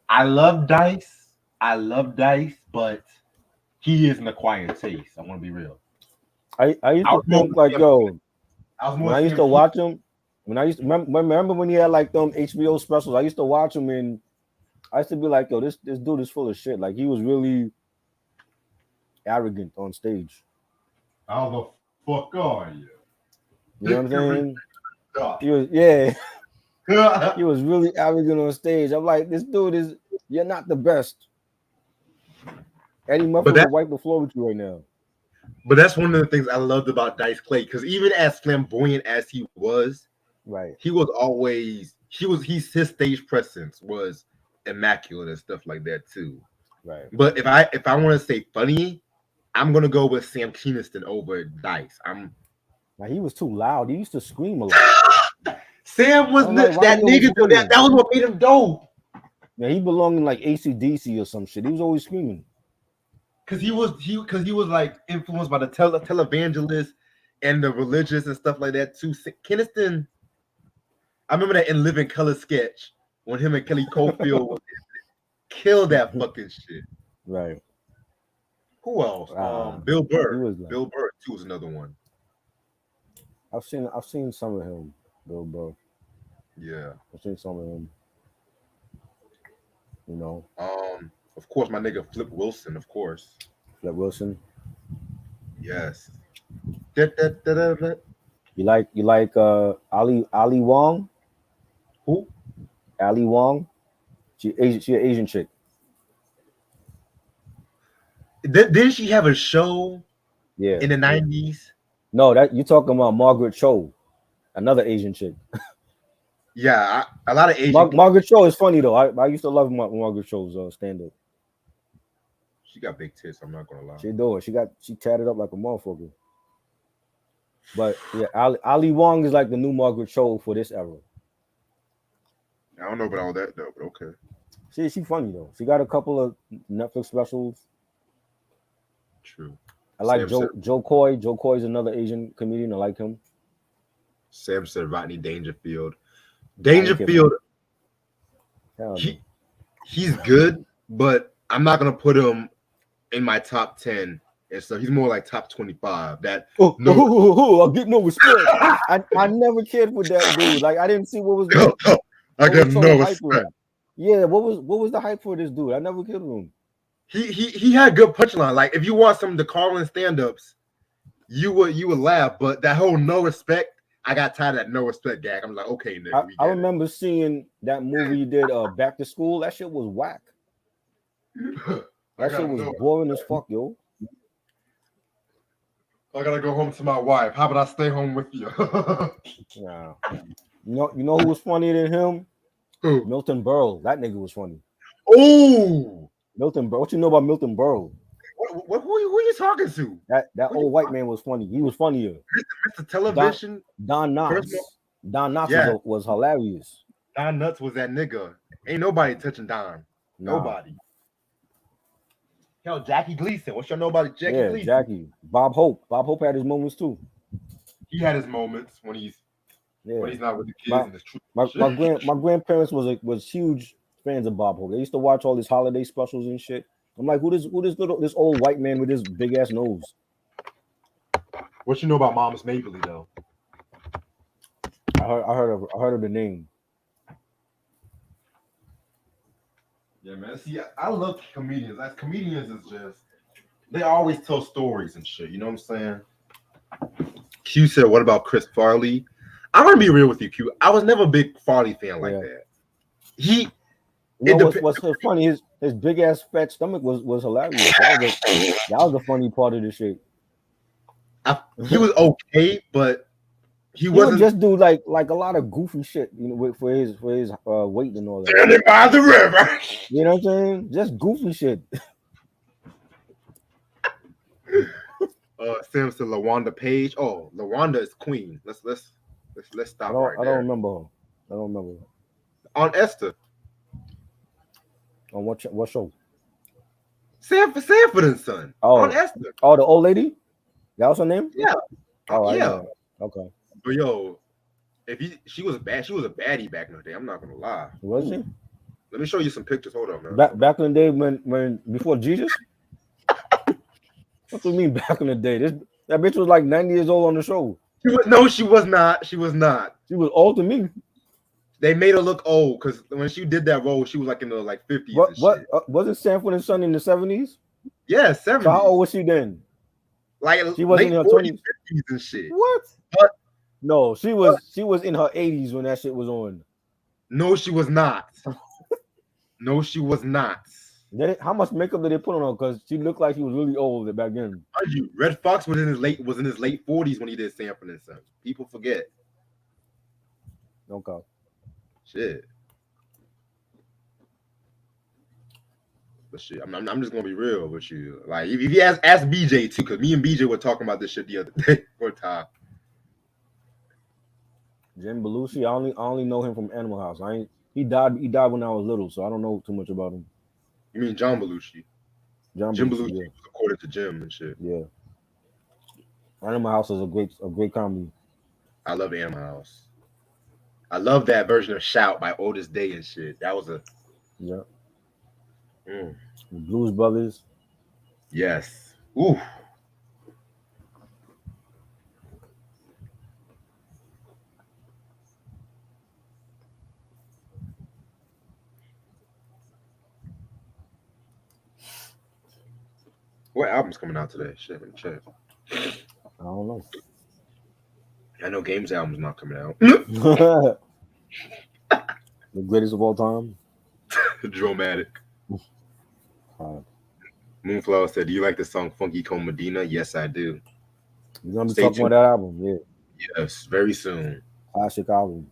I love Dice, but he is an acquired taste. I want to be real. I used to think like, yo, when I used to watch him, remember when he had like them HBO specials, I used to watch him and I used to be like, yo, this dude is full of shit. Like he was really arrogant on stage. How the fuck are you? You know what I'm saying? He was, he was really arrogant on stage. I'm like, this dude you're not the best. Eddie Murphy will wipe the floor with you right now. But that's one of the things I loved about Dice Clay, because even as flamboyant as he was, right, he was always his stage presence was immaculate and stuff like that too. Right. But if I want to say funny, I'm gonna go with Sam Kinison over Dice. Now he was too loud. He used to scream a lot. Sam was that nigga. That was what made him dope. Yeah, he belonged in like AC/DC or some shit. He was always screaming. Cause he was like influenced by the televangelists and the religious and stuff like that too. Kinison, I remember that in Living Color sketch when him and Kelly Cofield killed that fucking shit. Right. Who else? Bill Burr. Bill Burr too was another one. I've seen some of him, Bill Burr. Yeah, I've seen some of him. You know. Of course, my nigga Flip Wilson. Of course. Flip Wilson. Yes. You like Ali Wong? Who? Ali Wong. She an Asian chick. Didn't she have a show? Yeah. In the 90s? No, that you talking about Margaret Cho, another Asian chick. Yeah, a lot of Asian. Margaret Cho is funny though. I used to love Margaret Cho's stand up. She got big tits. I'm not gonna lie. She do it. She tatted up like a motherfucker. But yeah, Ali Wong is like the new Margaret Cho for this era. I don't know about all that though, but okay. She funny though. She got a couple of Netflix specials. True. I like Joe Coy. Joe Coy is another Asian comedian. I like him. Sam said Rodney Dangerfield. Dangerfield. He's good, but I'm not gonna put him in my top 10. And so he's more like top 25. I get no respect. I never cared for that dude. Like I didn't see what was the I got no respect. Yeah, what was the hype for this dude? I never cared for him. He had good punchline. Like if you watch some of the Carlin stand-ups, you would laugh. But that whole no respect, I got tired of that no respect gag. I'm like, okay, nigga. I remember seeing that movie you did, Back to School. That shit was whack. That shit was boring as fuck, yo. I gotta go home to my wife. How about I stay home with you? Nah. You know who was funnier than him? Who? Milton Berle. That nigga was funny. Oh, Milton Berle. What you know about Milton Berle? Who are you talking to? That old white man was funny. He was funnier. Mr. Television. Don Knotts. Don Knotts was hilarious. Don Knotts was that nigga. Ain't nobody touching Don. Nah. Nobody. Hell, Jackie Gleason. What y'all know about Jackie Gleason? Yeah, Jackie. Bob Hope. Bob Hope had his moments too. He had his moments when he's not with the kids. My grandparents was huge fans of Bob Hope. They used to watch all his holiday specials and shit. I'm like, who this old white man with this big ass nose? What you know about Mama's Mabley though? I heard of the name. Yeah, man. See, I love comedians. As comedians is just they always tell stories and shit. You know what I'm saying? Q said, "What about Chris Farley?" I'm gonna be real with you, Q. I was never a big Farley fan like that. What's so funny? His big ass fat stomach was hilarious. That was the funny part of the shit. He was okay, but He would just do like a lot of goofy shit, you know, for his weight and all that. Standing by the river. You know what I'm saying? Just goofy shit. Sims to LaWanda Page. Oh, LaWanda is queen. Let's stop right there. I don't remember her. I don't remember her. On Esther. On what show? Sanford and Son. Oh, on Esther. Oh, the old lady. That was her name. Yeah. Oh, yeah. Okay. But yo, she was a baddie back in the day. I'm not gonna lie. Was she? Let me show you some pictures. Hold on, man. Back in the day when before Jesus. What do you mean back in the day? That bitch was like 90 years old on the show. She was not. She was not. She was old to me. They made her look old because when she did that role, she was like in the 50s. What wasn't Sanford and Son in the 70s? Yeah, 70s. So how old was she then? Like she wasn't in her 20s, 50s and shit. What? But, no, she was in her 80s when that shit was on. No, she was not. No, she was not. How much makeup did they put on her? Because she looked like she was really old back then. Red Fox was in his late 40s when he did Sanford and Son. People forget. Okay. Shit. But shit, I'm just gonna be real with you. Like if you ask BJ too, because me and BJ were talking about this shit the other day one time. Jim Belushi, I only know him from Animal House. He died when I was little, so I don't know too much about him. You mean John Belushi? Jim Belushi yeah. was according to Jim and shit. Yeah. Animal House is a great comedy. I love Animal House. I love that version of Shout by Otis Day and shit. That was yeah. Blues Brothers. Yes. Ooh. What album's coming out today? Shit, let me check. I don't know. I know Game's album's not coming out. The greatest of all time. Dramatic. Moonflower said, "Do you like the song Funky Cone Medina?" Yes, I do. You're gonna be talking about that album, yeah. Yes, very soon. Classic album.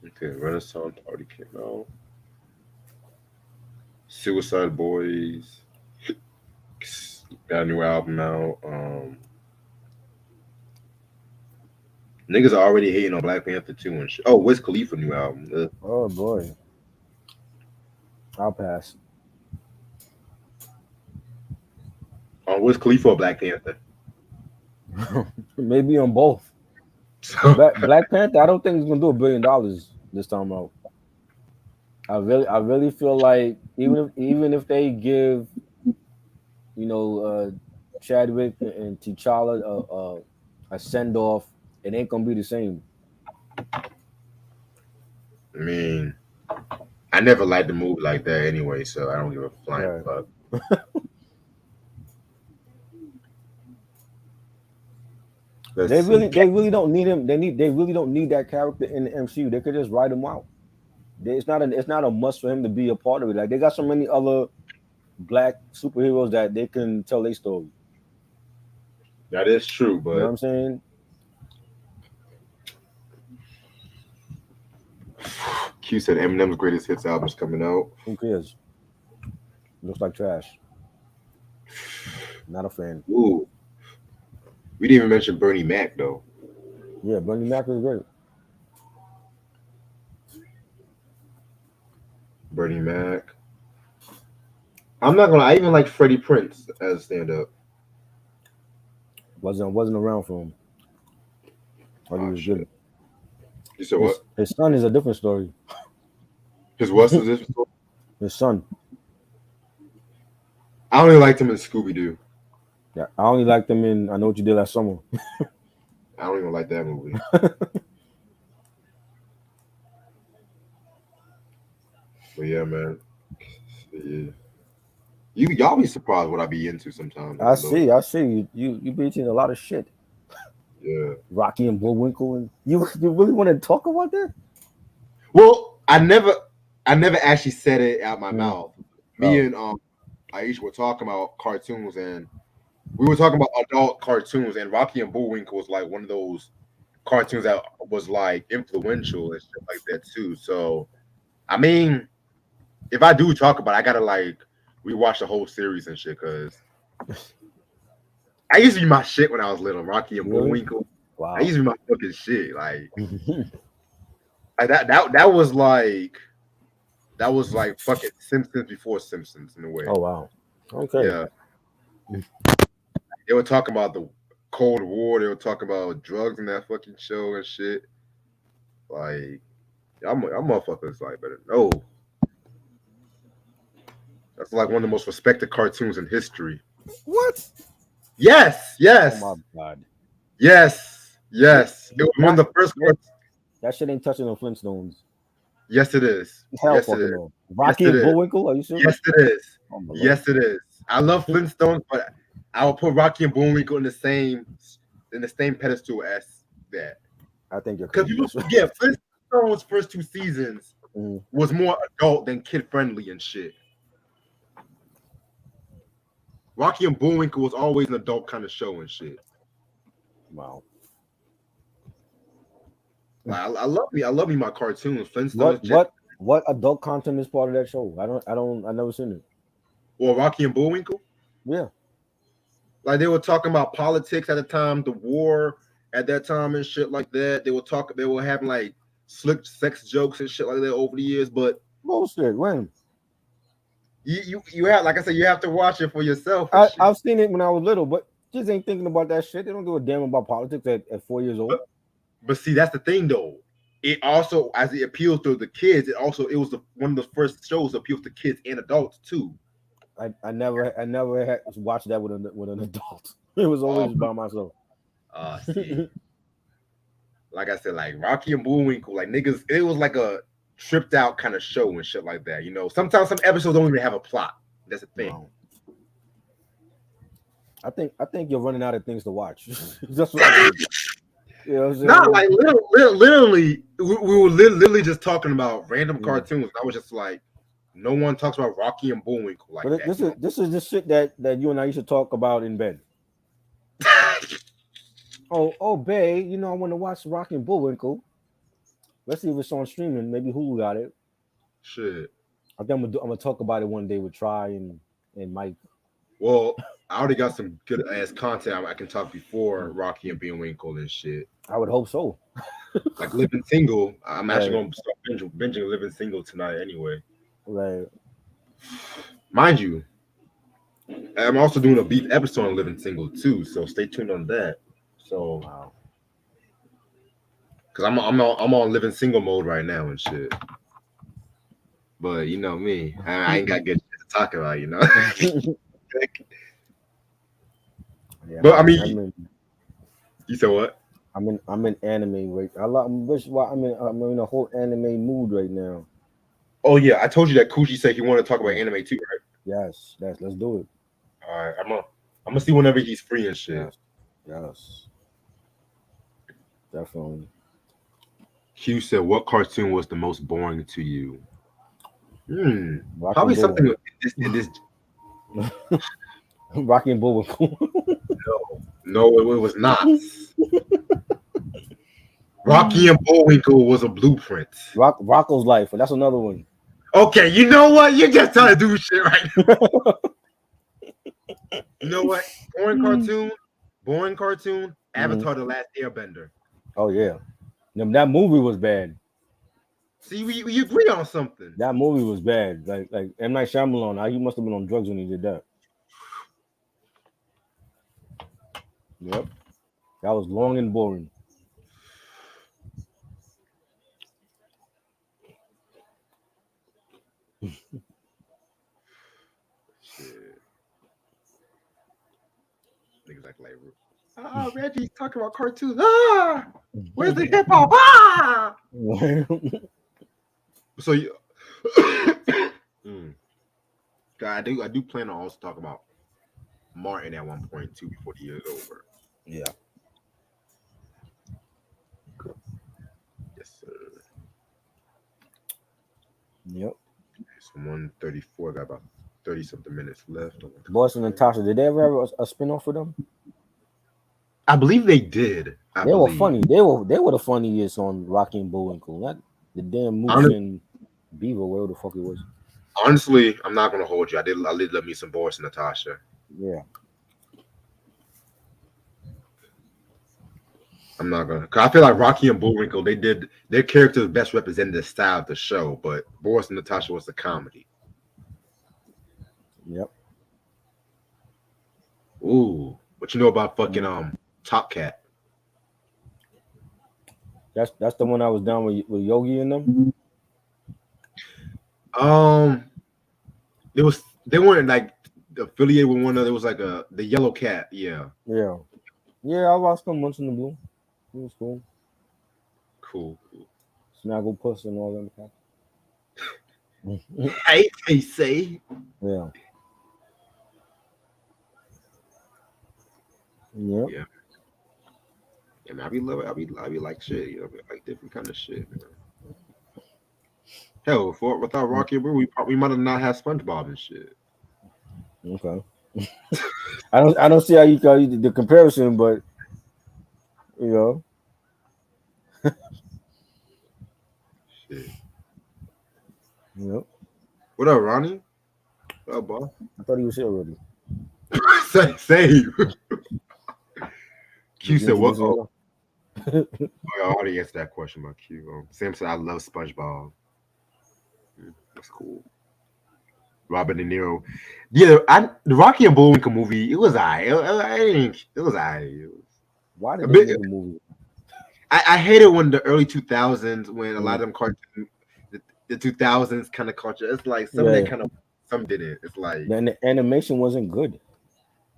Okay, Renaissance already came out. Suicide Boys got a new album out. Niggas are already hating on Black Panther 2 and shit. Oh, Wiz Khalifa new album. Oh boy. I'll pass. On Wiz Khalifa or Black Panther? Maybe on both. Black Panther, I don't think it's gonna do $1 billion this time out. I really feel like even if they give, Chadwick and T'Challa a send off, it ain't gonna be the same. I mean, I never liked the movie like that anyway, so I don't give a flying fuck. They really don't need him. They really don't need that character in the MCU. They could just write him out. It's not a must for him to be a part of it. Like they got so many other black superheroes that they can tell their story. That is true, but you know what I'm saying? Q said Eminem's greatest hits album's coming out. Who cares? Looks like trash. Not a fan. Ooh. We didn't even mention Bernie Mac though. Yeah, Bernie Mac is great. Bernie Mac. I even like Freddie Prinze as a stand-up. Wasn't around for him. But he was good. You said what? His son is a different story. His what is this? His son. I only liked him in Scooby-Doo. Yeah, I only liked him in I Know What You Did Last Summer. I don't even like that movie. But yeah, man. Yeah. Y'all be surprised what I be into sometimes. I see. You be eating a lot of shit. Yeah. Rocky and Bullwinkle, and you really want to talk about that? Well, I never actually said it out my mouth. Me and Aisha were talking about cartoons, and We were talking about adult cartoons, and Rocky and Bullwinkle was like one of those cartoons that was like influential and stuff like that too. So, I mean, if I do talk about it, I gotta like rewatch the whole series and shit because I used to be my shit when I was little. Rocky and Really? Bullwinkle. I Wow. used to be my fucking shit. Like that was like fucking Simpsons before Simpsons in a way. Oh wow. Okay. Yeah, they were talking about the Cold War. They were talking about drugs in that fucking show and shit. Like, I'm motherfuckers like better. No, that's like one of the most respected cartoons in history. What? Yes, Oh my yes, god. yes, They, yes. It was one of that, the first. that that shit ain't touching the Flintstones. Yes, it is. Hell Yes, it fucking is. no. Yes, Rocky it and is. Bullwinkle? Are you serious? Yes, it is. Oh my lord. Yes, it is. I love Flintstones, but I would put Rocky and Bullwinkle in the same pedestal as that. I think you're Because crazy. people forget Flintstones' first two seasons Mhm. was more adult than kid friendly and shit. Rocky and Bullwinkle was always an adult kind of show and shit. Wow. Like I love me my cartoons, What Flintstones, what what adult content is part of that show? I never seen it. or Rocky and Bullwinkle. Yeah. Like they were talking about politics at the time, the war at that time and shit like that. They were having like slick sex jokes and shit like that over the years. But Bullshit. When? you have like I said, you have to watch it for yourself and shit. I've seen it when I was little, but just ain't thinking about that shit. They don't give a damn about politics at 4 years old. But see, that's the thing though. It also, as it appeals to the kids, it was one of the first shows that appeals to kids and adults too. I never had watched that with an adult. It was Um, always by myself. see, like I said, like Rocky and Bullwinkle, like niggas, it was like a tripped out kind of show and shit like that. You know, sometimes some episodes don't even have a plot. That's the thing. Wow. I think you're running out of things to watch. That's what I think. You know what I'm Not saying? like literally, we were literally just talking about random Yeah. cartoons. I was just like, no one talks about Rocky and Bullwinkle like But that. You know? this is the shit that you and I used to talk about in bed. Oh, babe, I want to watch Rocky and Bullwinkle. Let's see if it's on streaming. Maybe Hulu got it. Shit. I think I'm gonna talk about it one day with Try and Mike. Well, I already got some good ass content I can talk before Rocky and Bullwinkle and shit. I would hope so. Like Living Single. I'm actually Right, going to start binging Living Single tonight anyway. right. Mind you, I'm also doing a beef episode on Living Single too, so stay tuned on that. So, Wow. because I'm on Living Single mode right now and shit. But you know me, I ain't got good shit to talk about, you know. Yeah, But I I'm, mean, I'm in you said what? I'm in anime right. I'm in a whole anime mood right now. Oh yeah, I told you that Kuji said he wanted to talk about Yeah. anime too, right? Yes, let's do it. All right, I'm gonna see whenever he's free and shit. Yes, yes, definitely. Hugh said, "What cartoon was the most boring to you?" Rocky Probably and something Bull, in this. Rocky and Bullwinkle. No, it was not. Rocky and Bullwinkle was a blueprint. Rocco's Life, and that's another one. Okay, you know what? You're just trying to do shit right now. You know what? Boring cartoon. Mhm. Avatar: The Last Airbender. Oh yeah, that movie was bad. See, we agree on something. That movie was bad. Like M Night Shyamalan, he must have been on drugs when he did that. Yep, that was long and boring. Shit, niggas like, Reggie's talking about cartoons. Ah, where's the hip hop? Ah. So you, God, I do plan on also talking about Martin at one point too before the year is over. Yeah. Yes, sir. Yep. It's 134. Got about 30 something minutes left. Boston and Tasha, did they ever have a spinoff for them? I believe they did. They were funny. They were the funniest on Rocky and Bullwinkle. Not the damn Moose and Beaver, whatever the fuck it was. Honestly, I'm not gonna hold you. I did love me some Boris and Natasha. Yeah. I'm not gonna. Cause I feel like Rocky and Bullwinkle, they did their characters best represented the style of the show, but Boris and Natasha was the comedy. Yep. Ooh, what you know about fucking Top Cat? That's the one I was down with Yogi and them. They weren't like affiliated with one another. It was like the Yellow Cat. Yeah. Yeah. I watched them once in the blue. It was cool. Cool. Snaggle Puss and all them cats. They say. Yeah. Yep. Yeah. Yeah, man, I be like shit, you know, like different kind of shit, man. Hell, without Rocky and Bull, we might have not had SpongeBob and shit. Okay. I don't see how you call the comparison, but you know. Shit. Yep. What up, Ronnie? What up, boss? I thought he was here already. Same. Q said, "What?" I already answered that question by Q. Sam said, "I love SpongeBob." That's cool. Robert De Niro. Yeah, the Rocky and Bullwinkle movie. It was alright. It was alright. Why did they make a movie? I hated when the early 2000s when a lot of them cartoons, the 2000s kind of culture. It's like some that kind of some didn't. It's like the animation wasn't good.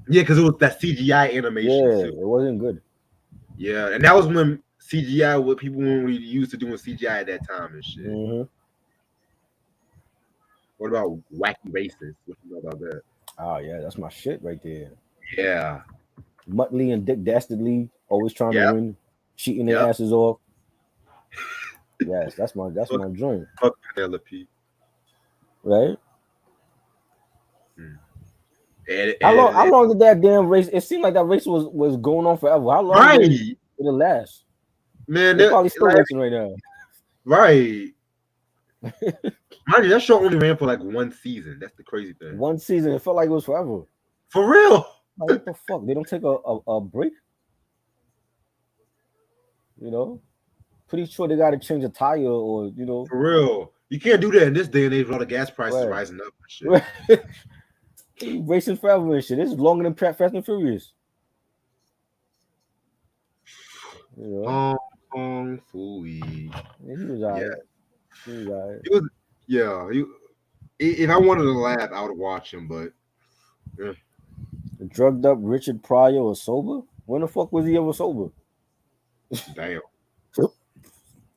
Yeah, because it was that CGI animation. Yeah, too. it wasn't good. Yeah, and that was when CGI, what people weren't really used to doing CGI at that time and shit. Mm-hmm. What about Wacky Races? What you know about that? Oh yeah, that's my shit right there. Yeah. Muttley and Dick Dastardly always trying to win, cheating their asses off. Yes, that's my joint. Fuck Penelope. Right? And how long did that damn race? It seemed like that race was going on forever. How long did it last? Man, they're probably still racing right now. Right. Mind you, that show only ran for like one season. That's the crazy thing. One season. It felt like it was forever. For real. Like, what the fuck? They don't take a break? You know? Pretty sure they got to change a tire or, you know. For real. You can't do that in this day and age with all the gas prices rising up and shit. Racing forever and shit. This is longer than Fast and Furious. You know? Fooey. Yeah, he was alright. He was alright. If I wanted to laugh, I would watch him, but The drugged up Richard Pryor was sober? When the fuck was he ever sober? Damn.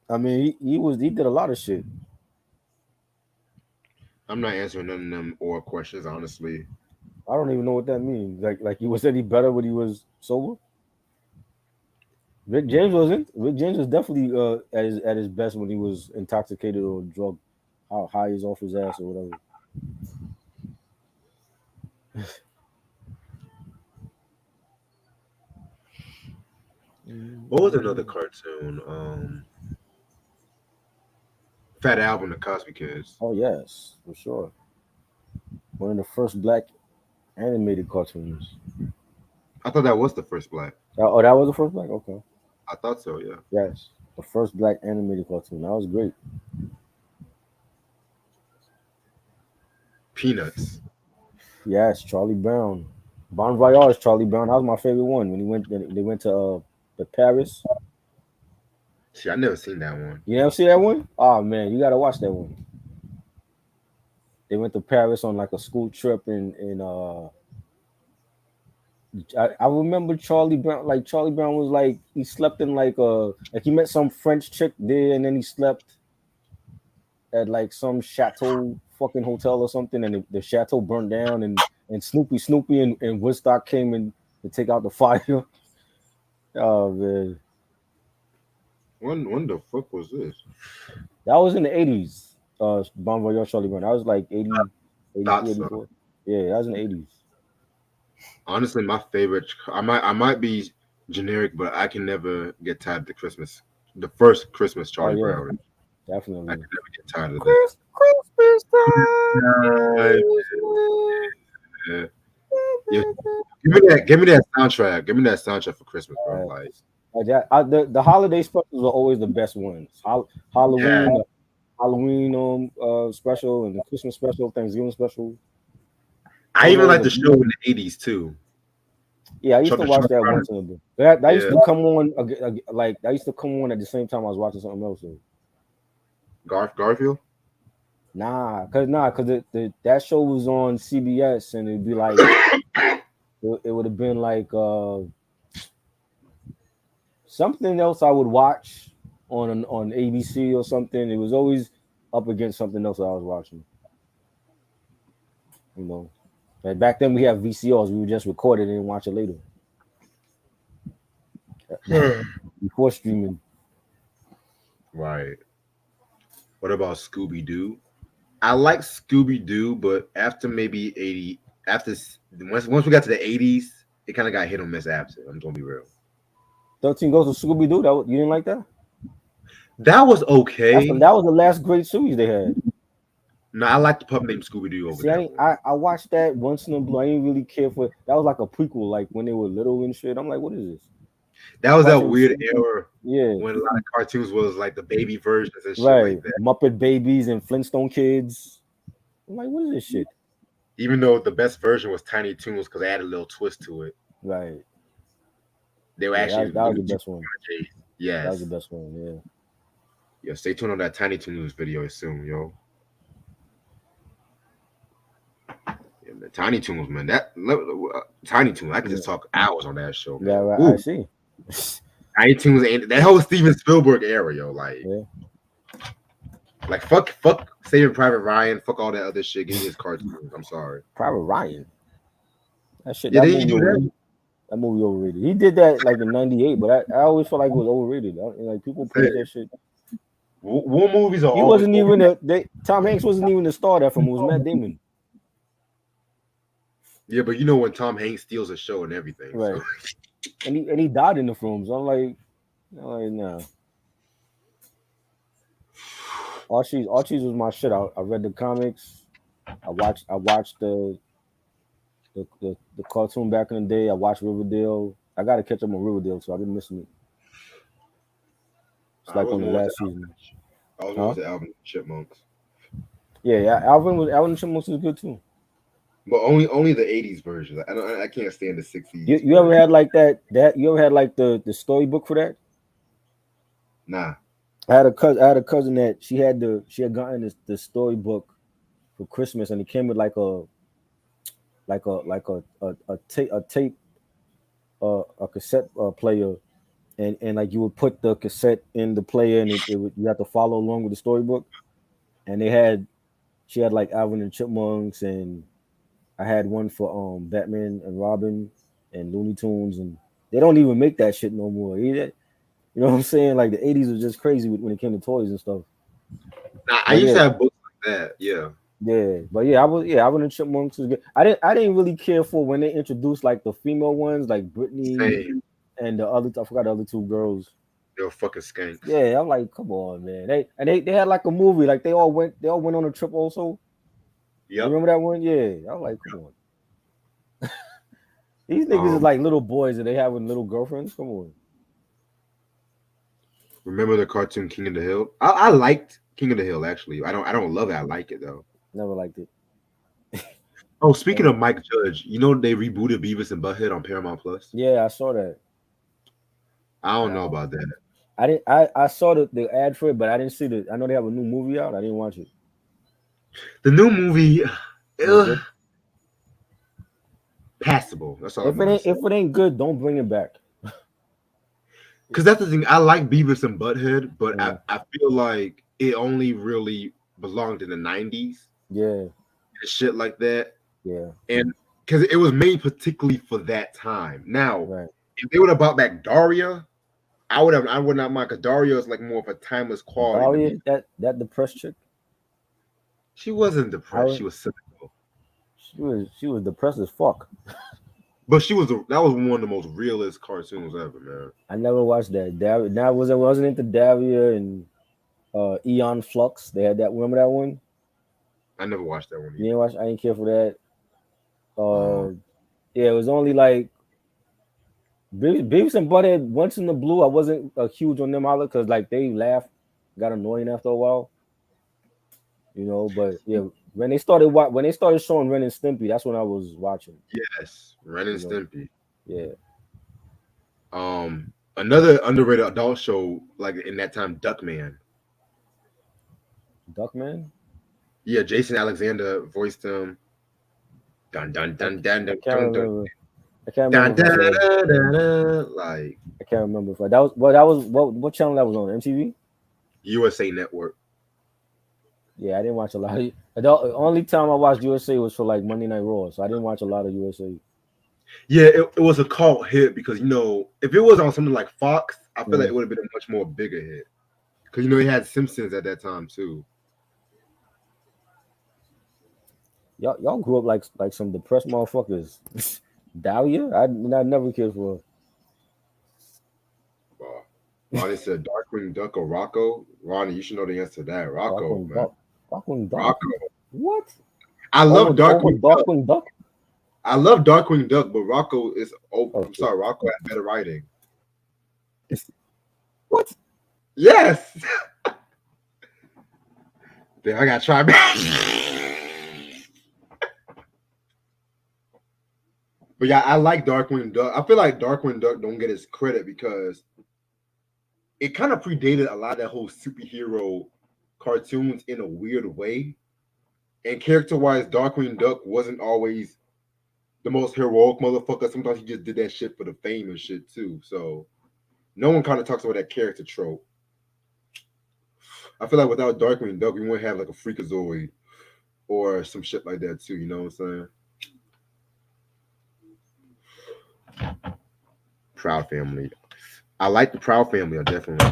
I mean, he did a lot of shit. I'm not answering none of them or questions, honestly. I don't even know what that means. Like he was any better when he was sober? Rick James wasn't. Rick James was definitely at his best when he was intoxicated or drugged. How high he's off his ass or whatever. What was another cartoon? Fat Album, the Cosby Kids. Oh yes, for sure. One of the first black animated cartoons. I thought that was the first black. Oh, that was the first black? Okay. I thought so, yeah. Yes. The first black animated cartoon. That was great. Peanuts. Yes, Charlie Brown. Bon Voyage, Charlie Brown. That was my favorite one when they went to Paris. See, I never seen that one. You never see that one? Oh man, you gotta watch that one. They went to Paris on like a school trip and I remember Charlie Brown. Like Charlie Brown was like he slept in like he met some French chick there and then he slept at like some chateau fucking hotel or something and the chateau burned down and Snoopy and Woodstock came in to take out the fire. Oh man. When the fuck was this? That was in the 80s. Bon Voyage, Charlie Brown. That was like 80, 83, 84. Yeah, that was in the 80s. Honestly, my favorite. I might be generic, but I can never get tired of the first Christmas Oh Charlie yeah, Brown. I definitely. can never get tired of that. Christmas time Uh, is near. yeah. Yeah. Give me that soundtrack. Give me that soundtrack for Christmas, bro. Like, Like that, the holiday specials are always the best ones. yeah. Halloween, Halloween special, and the Christmas special, Thanksgiving special. I Those are even always like the the show in the '80s too. yeah. I used to The watch Charlie that Brown. once in a bit. That used Yeah. to come on like that used to come on at the same time I was watching something else. So. Garfield. Cause that show was on CBS and it'd be like it would have been like something else I would watch on ABC or something. It was always up against something else that I was watching. You know, like back then we had VCRs. We would just record it and watch it later before streaming. Right. What about Scooby-Doo? I like Scooby-Doo, but after maybe 80, once we got to the '80s, it kind of got hit or miss after. I'm gonna be real. 13 Goes to Scooby Doo. You didn't like that? That was okay. That was the last great series they had. No, I like the pup named Scooby-Doo over See, that one. I watched that once in a blue. I didn't really care for it. That was like a prequel, like when they were little and shit. I'm like, what is this? That was that Watching, weird era yeah, when a lot of cartoons was like the baby versions and shit right. like that. Muppet Babies and Flintstone Kids. I'm like, what is this shit? Even though the best version was Tiny Toons because they had a little twist to it. Right. They were Yeah, actually that was Looney the Tunes best one. nowadays. That was the Yes. best one. Yeah. Yeah, stay tuned on that Tiny Toons video soon, yo. Yeah, man, Tiny Toons, man. Tiny Toons. I can just talk hours on that show, Yeah, man. right. I Ooh, see. Tiny Toons ain't that whole Steven Spielberg era, yo. Yeah. Like fuck Saving Private Ryan. Fuck all that other shit. Give me his cartoons. I'm sorry. Private Ryan. That shit. Yeah, they didn't do that. That movie overrated. He did that like in '98, but I always felt like it was overrated. Like people praise that shit. War movies are He always wasn't even Tom Hanks wasn't even the star of that film. It was Matt Damon. yeah, but you know when Tom Hanks steals a show and everything, Right. so And he died in the film. So I'm like nah. Archie's was my shit. I read the comics. I watched the cartoon back in the day. I watched Riverdale. I got to catch up on Riverdale, so I've been missing it. It's I like was on the gonna watch last season. I was gonna watch the Alvin Chipmunks, Yeah. Alvin Chipmunks is good too. but only the '80s version. I can't stand the '60s. You ever had like that? You ever had like the storybook for that? Nah. I had a cousin that she had gotten the storybook for Christmas, and it came with like a tape a cassette player, and like you would put the cassette in the player, and you have to follow along with the storybook. And she had like Alvin and Chipmunks, and I had one for Batman and Robin and Looney Tunes, and they don't even make that shit no more. You know what I'm saying? Like the '80s was just crazy when it came to toys and stuff. Nah, I But used yeah, to have books like that. Yeah. I was in Chipmunks was good. I didn't really care for when they introduced like the female ones, like Brittany Same. and the other. I forgot the other two girls. They were fucking skanks. Yeah, I'm like, come on, man. They had like a movie, like they all went on a trip also. You Yep. remember that one? Yeah, I was like, come on. These niggas is like little boys and they having little girlfriends. Come on. Remember the cartoon King of the Hill? I liked King of the Hill actually. I don't love it. I like it though. Never liked it. Oh, speaking of Mike Judge, you know they rebooted Beavis and Butthead on Paramount Plus. Yeah, I saw that. I don't know about that. I saw the ad for it, but I didn't see I know they have a new movie out. I didn't watch it. The new movie, Good? passable. That's all. If it ain't good, don't bring it back. Because that's the thing. I like Beavis and Butthead, but Yeah. I feel like it only really belonged in the '90s. Yeah. And shit like that. Yeah. And because it was made particularly for that time. Now, Right. if they would have brought back Daria, I would not mind. Because Daria is like more of a timeless quality. Daria, that depressed chick. She wasn't depressed. She was cynical. She was depressed as fuck. But that was one of the most realist cartoons ever, man. I never watched that. Now wasn't into Daria and Eon Flux. They had that. Remember that one? I never watched that one You either. didn't watch. I didn't care for that. Uh, Yeah, it was only like Beavis and Butthead. Once in the Blue, I wasn't huge on them either because like they laughed, got annoying after a while. But yeah, when they started showing Ren and Stimpy, that's when I was watching. yes, Ren and You know, Stimpy. yeah, Another underrated adult show like in that time, Duckman. Duckman. Yeah, Jason Alexander voiced him. Dun dun I, dun dun I dun can't dun dun remember. I can't dun remember if I dun said. dun dun dun. Like I can't remember if that was. Well, that was what channel that was on MTV. USA Network. Yeah, I didn't watch a lot of. The only time I watched USA was for like Monday Night Raw, so I didn't watch a lot of USA. Yeah, it was a cult hit because if it was on something like Fox, I feel like it would have been a much more bigger hit. Because they had Simpsons at that time too. Y'all grew up like some depressed motherfuckers. Dahlia, I never cared for. Wow. Ronnie said Darkwing Duck or Rocco. Ronnie, you should know the answer to that. Rocco, Darkwing man. Duck. Darkwing Duck. Rocco. What? I love Over Darkwing Duck. Darkwing Duck. I love Darkwing Duck, but Rocco is. Oh, Oh, I'm sorry. Rocco had better writing. What? Yes. Then I gotta try back. But yeah, I like Darkwing Duck. I feel like Darkwing Duck don't get its credit because it kind of predated a lot of that whole superhero cartoons in a weird way. And character-wise, Darkwing Duck wasn't always the most heroic motherfucker. Sometimes he just did that shit for the fame and shit too. So no one kind of talks about that character trope. I feel like without Darkwing Duck, we wouldn't have like a Freakazoid or some shit like that too. You know what I'm saying? Proud Family. I like the Proud Family. I definitely.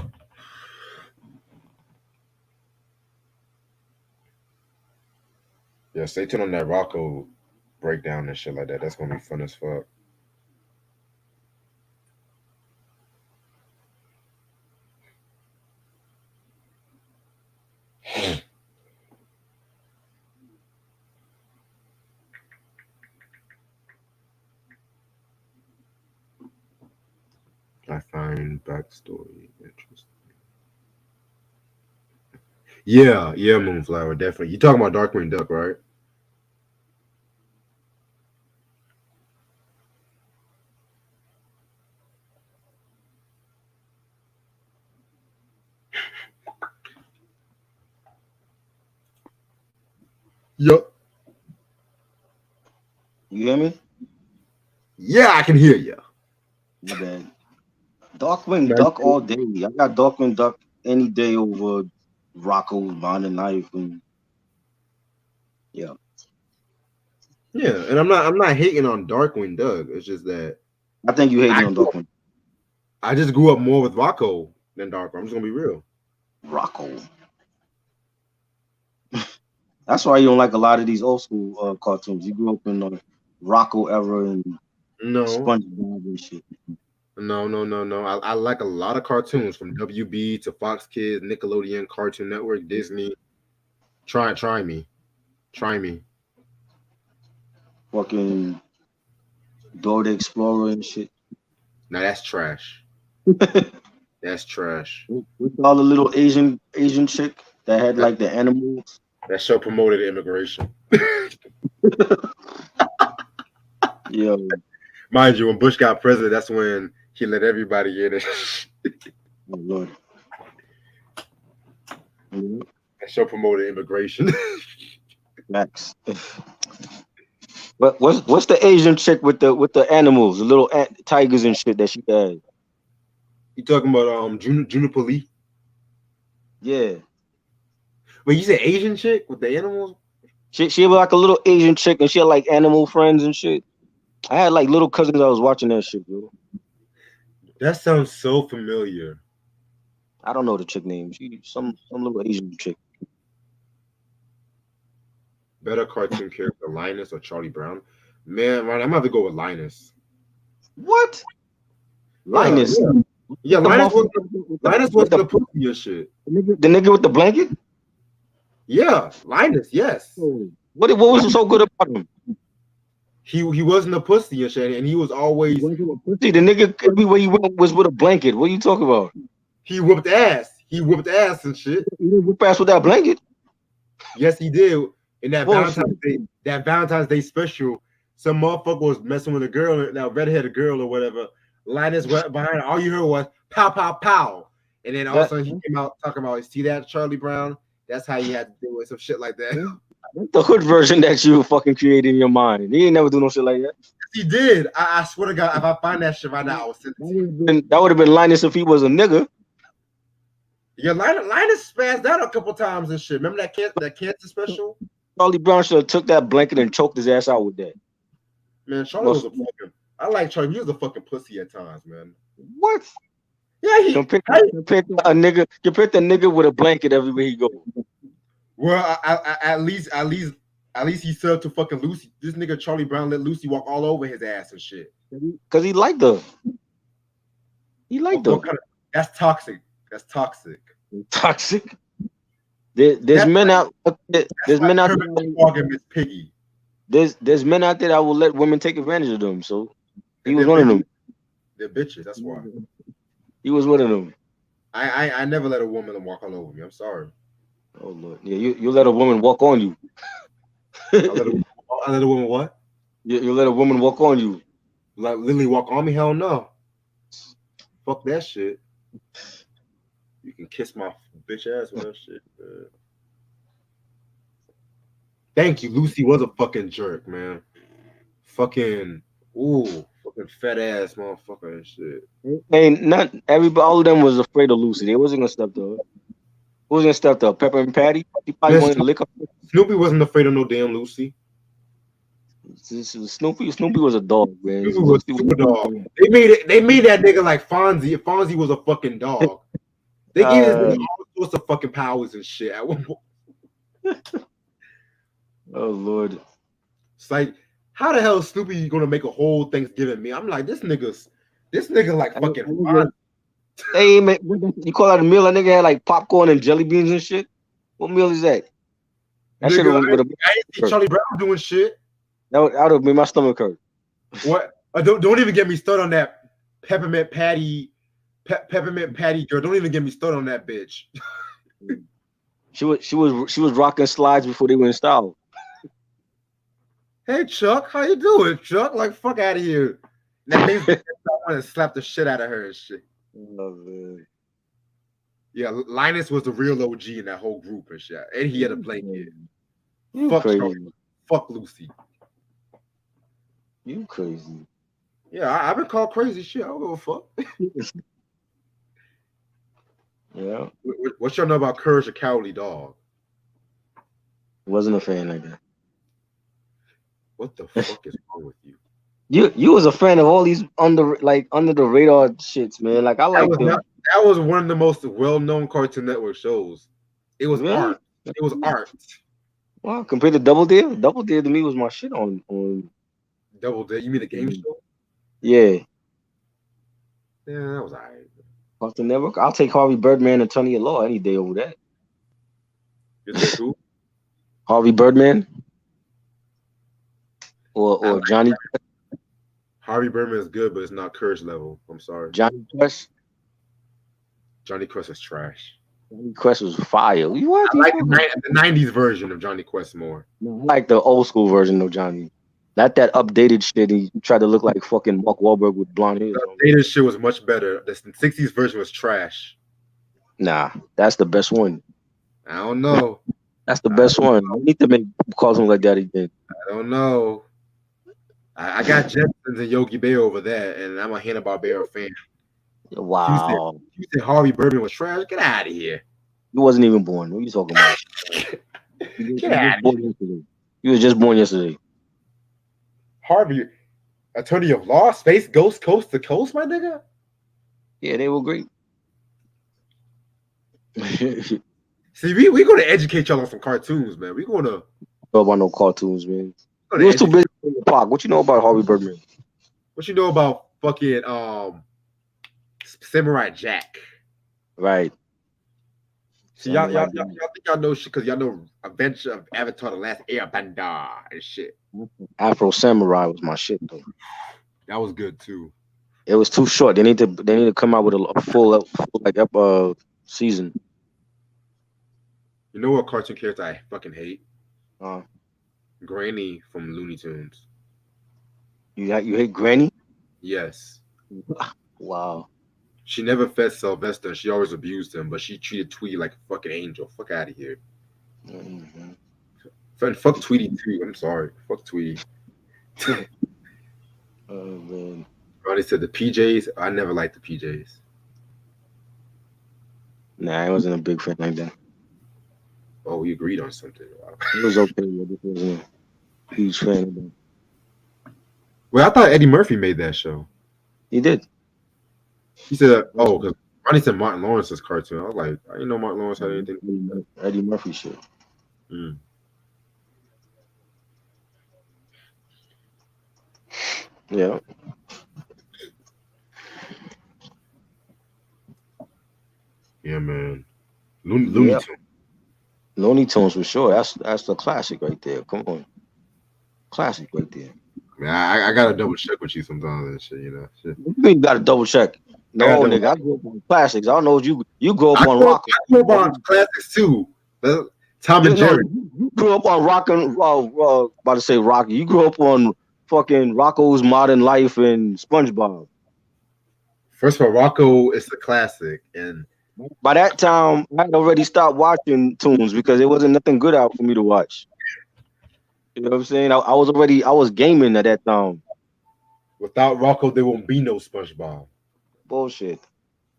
Yeah, stay tuned on that Rocco breakdown and shit like that. That's gonna be fun as fuck. I find backstory interesting. Yeah, Moonflower, definitely. You talking about Darkwing Duck, right? Yup. You hear me? Yeah, I can hear you. My bad. Darkwing Duck all day. I got Darkwing Duck any day over Rocco, Ron and Knife, and yeah. Yeah, and I'm not hating on Darkwing Duck. It's just that I think you I hating on Darkwing I just grew up more with Rocco than Darkwing. I'm just gonna be real. Rocco. That's why you don't like a lot of these old school cartoons. You grew up in the Rocco era and No, SpongeBob and shit. no. I like a lot of cartoons from WB to Fox Kids, Nickelodeon, Cartoon Network, Disney. Try me. Try me. Fucking Dora the Explorer and shit. Now that's trash. That's trash. With all the little Asian chick that had That, like the animals. that show promoted immigration. Yeah. Mind you, when Bush got president, that's when he let everybody in. Oh Lord. Mhm. That show promoted immigration. Max. What's the Asian chick with the animals, the little tigers and shit that she had? You talking about Juniper Lee? Yeah, Wait, you said Asian chick with the animals? she was like a little Asian chick and she had like animal friends and shit. I had like little cousins that was watching that shit, bro. That sounds so familiar. I don't know the chick name. She some little Asian chick. Better cartoon character, Linus or Charlie Brown? Man, right, I'm gonna have to go with Linus. What? Yeah, Linus. yeah, Linus With wasn't the, the pussy and shit. the nigga with the blanket? Yeah, Linus, yes. What was so good about him? He wasn't a pussy and shit, and he was always See, the nigga everywhere he went was with a blanket. What are you talking about? he whooped ass. He whooped ass and shit. He didn't whip ass with that blanket. Yes, he did. In that Bullshit. Valentine's Day special, some motherfucker was messing with a girl, that redheaded girl or whatever. Linus went behind her. All you heard was pow, pow, pow. And then all of a sudden he came out talking about, see that, Charlie Brown? That's how you had to deal with some shit like that. The hood version that you fucking created in your mind. He ain't never do no shit like that. He did. I swear to God, if I find that shit right now, I will send it to you. That would have been Linus if he was a nigga. Yeah, Linus spazzed out a couple times and shit. Remember that cancer special? Charlie Brown should have took that blanket and choked his ass out with that. Man, Charlie was a fucking. I like Charlie. He was a fucking pussy at times, man. What? Yeah, compared to a nigga, compared to a nigga with a blanket everywhere he goes. Well, at least he said to fucking Lucy. This nigga Charlie Brown let Lucy walk all over his ass and shit. Cause he liked her. He liked her. That's toxic. That's toxic. Toxic. There's men out. There's men out there. Miss Piggy. There's men out there that will let women take advantage of them. So he was one of them. They're bitches. That's why. He was one of them. I never let a woman walk all over me. I'm sorry. Oh Lord. Yeah, you let a woman walk on you. I let a woman what? You let a woman walk on you. Like literally walk on me? Hell no. Fuck that shit. You can kiss my bitch ass with that shit. Man. Thank you. Lucy was a fucking jerk, man. Fucking fat ass motherfucker and shit. And not everybody, all of them was afraid of Lucy. They wasn't gonna step to her. Who was gonna step to her? Pepper and Patty? He probably wanted to lick her. Snoopy wasn't afraid of no damn Lucy. Snoopy was a dog, man. Snoopy was a dog. They made that nigga like Fonzie. Fonzie was a fucking dog. They gave this nigga all sorts of fucking powers and shit at one point. Oh Lord. It's like, how the hell is Snoopy gonna make a whole Thanksgiving meal? I'm like, this nigga like fucking Fonzie. Hey man, you call that a meal? That nigga had like popcorn and jelly beans and shit. What meal is that? That shit would have. I ain't see Charlie Brown doing shit. That would have made my stomach hurt. What? Don't even get me started on that peppermint patty girl. Don't even get me started on that bitch. She was rocking slides before they went in style. Hey Chuck, how you doing, Chuck? Like fuck out of here. That means I want to slap the shit out of her and shit. Oh, man. Yeah, Linus was the real OG in that whole group and shit, and he had a blanket. Fuck Lucy. You crazy? Yeah, I've been called crazy shit. I don't give a fuck. Yeah. What y'all know about Courage the Cowardly Dog? Wasn't a fan like that. What the fuck is wrong with you? You was a fan of all these under the radar shits, man. Like I like that was one of the most well-known Cartoon Network shows. It was art. It was art. Well, compared to Double Dare to me was my shit on Double Dare. You mean the game show? Yeah. Yeah, that was alright. Cartoon Network. I'll take Harvey Birdman and Attorney at Law any day over that. You take who? Harvey Birdman or Johnny. Harvey Birdman is good, but it's not Courage level. I'm sorry. Johnny Quest. Johnny Quest is trash. Johnny Quest was fire. What? I like the 90s version of Johnny Quest more. No, I like the old school version of Johnny. Not that updated shit. He tried to look like fucking Mark Wahlberg with blonde hair. The updated shit was much better. The 60s version was trash. Nah, that's the best one. I don't know. That's the best one. We need to make call him like that again. I don't know. I got Jetsons and Yogi Bear over there, and I'm a Hanna-Barbera fan. Wow. You said Harvey Birdman was trash? Get out of here. He wasn't even born. What are you talking about? Get out of here. He was just born yesterday. Harvey, Attorney of Law, Space Ghost, Coast to Coast, my nigga? Yeah, they were great. See, we're going to educate y'all on some cartoons, man. We're going to know about no cartoons, man. Oh, You was too the- busy in the park. What you know about Harvey Birdman? What you know about fucking Samurai Jack? Right. See, y'all Samurai think y'all know shit because y'all know Adventure of Avatar: The Last Airbender and shit. Afro Samurai was my shit though. That was good too. It was too short. They need to come out with a full like season. You know what cartoon character I fucking hate? Uh, Granny from Looney Tunes. you hate Granny? Yes. Wow. She never fed Sylvester. She always abused him, but she treated Tweety like a fucking angel. Fuck out of here. Mm-hmm. Fuck Tweety too. I'm sorry. Fuck Tweety. Oh man. Ronnie said the PJs. I never liked the PJs. Nah, I wasn't a big fan like that. Oh, we agreed on something. Wow. It was okay, but this wasn't a huge fan of them. Well, I thought Eddie Murphy made that show. He did. He said, "Oh, because Ronnie said Martin Lawrence's cartoon." I was like, I didn't know Martin Lawrence had anything. Eddie Murphy shit. Mm. Yeah. Yeah, man. Looney Tunes. Looney Tunes for sure. That's the classic right there. Come on. Classic right there. Man, I gotta double check with you sometimes and shit, you know. Shit. What you mean you gotta double check? No, nigga, I grew up on classics. I don't know if you grew up on rock. I grew up on classics too. Tom and Jerry. You grew up on about to say Rocky. You grew up on fucking Rocco's Modern Life and SpongeBob. First of all, Rocco is the classic, and By that time, I had already stopped watching tunes because there wasn't nothing good out for me to watch. You know what I'm saying? I was gaming at that time. without Rocco, there won't be no SpongeBob. Bullshit.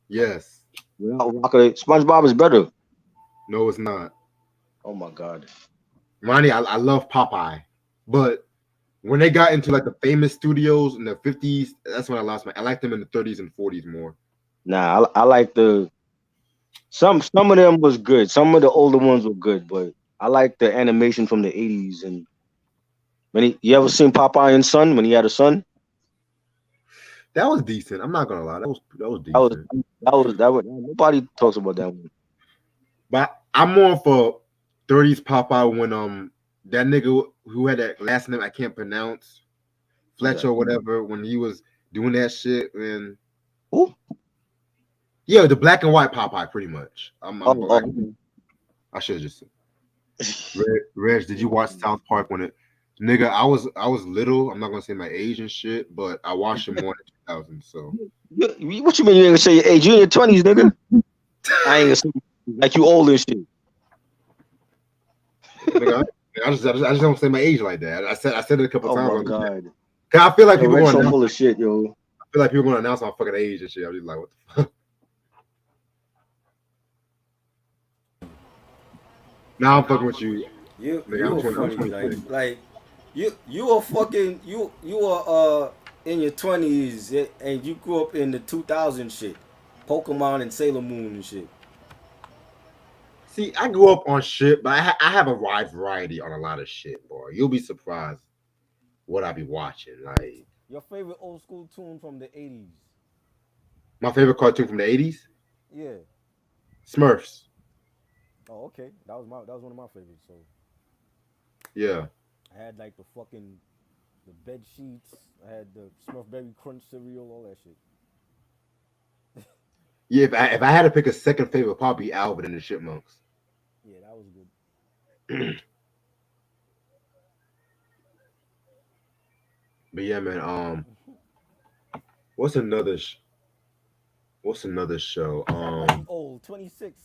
Yes. Without Rocco, SpongeBob is better. No, it's not. Oh my god. Ronnie, I love Popeye, but when they got into like the famous studios in the 50s, that's when I lost I like them in the 30s and 40s more. Nah, I like some of them was good. Some of the older ones were good, but I like the animation from the 80s. And you ever seen Popeye and Son when he had a son? That was decent. I'm not gonna lie. That was decent. That was nobody talks about that one. But I'm more for 30s Popeye when that nigga who had that last name I can't pronounce, Fletcher or whatever, when he was doing that shit and who? Yeah, the black and white Popeye, pretty much. I should have just said. Reg, did you watch South Park when it? Nigga, I was little. I'm not gonna say my age and shit, but I watched it more in 2000. So what you mean you ain't gonna say your age? You in your 20s, nigga. I ain't gonna say like you old and shit. Nigga, I just don't say my age like that. I said it a couple times. Oh my god. Cause I feel like people going full of shit, yo. I feel like people gonna announce my fucking age and shit. I'm just like, what the fuck? Now I'm fucking with you. You were funny, like you were fucking you were in your 20s and you grew up in the 2000 shit, Pokemon and Sailor Moon and shit. See, I grew up on shit, but I have a wide variety on a lot of shit, boy. You'll be surprised what I be watching. Like your favorite old school tune from the 80s. My favorite cartoon from the 80s? Yeah. Smurfs. Oh, okay. That was one of my favorites. So yeah. I had like the bed sheets. I had the Smurf Berry Crunch cereal, all that shit. Yeah, if I had to pick a second favorite, probably Alvin and the Chipmunks. Yeah, that was good. But yeah, man. What's another show? Old 26.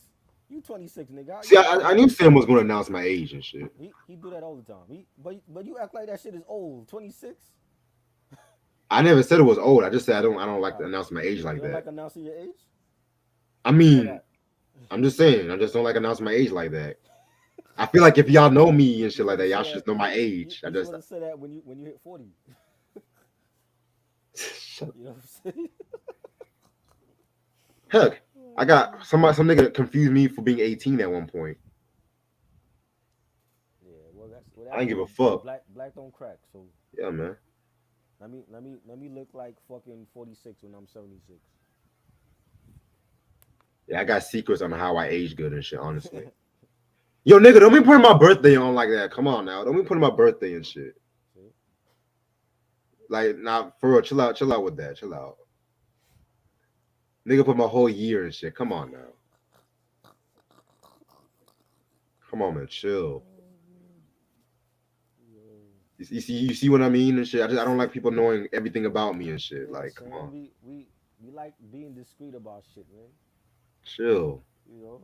You 26, nigga. See, I knew Sam was going to announce my age and shit. He do that all the time. But you act like that shit is old. 26. I never said it was old. I just said I don't like to announce my age like you don't that. Like announcing your age? I mean, I'm just saying. I just don't like announcing my age like that. I feel like if y'all know me and shit like that, y'all should know my age. You just say that when you hit 40. Shut up. You know what I'm saying? Heck, I got some nigga confused me for being 18 at one point. Yeah, well, I ain't give a fuck. Black don't crack. So Yeah, man. let me look like fucking 46 when I'm 76. Yeah, I got secrets on how I age good and shit. Honestly, yo, nigga, don't be putting my birthday on like that. Come on now, don't be putting my birthday and shit. See? Like, nah, for real, chill out with that. Chill out, nigga. Put my whole year and shit. Come on now, come on, man, chill. You see what I mean and shit. I don't like people knowing everything about me and shit. Yeah, Like, come son. on, We like being discreet about shit, man. chill. You know.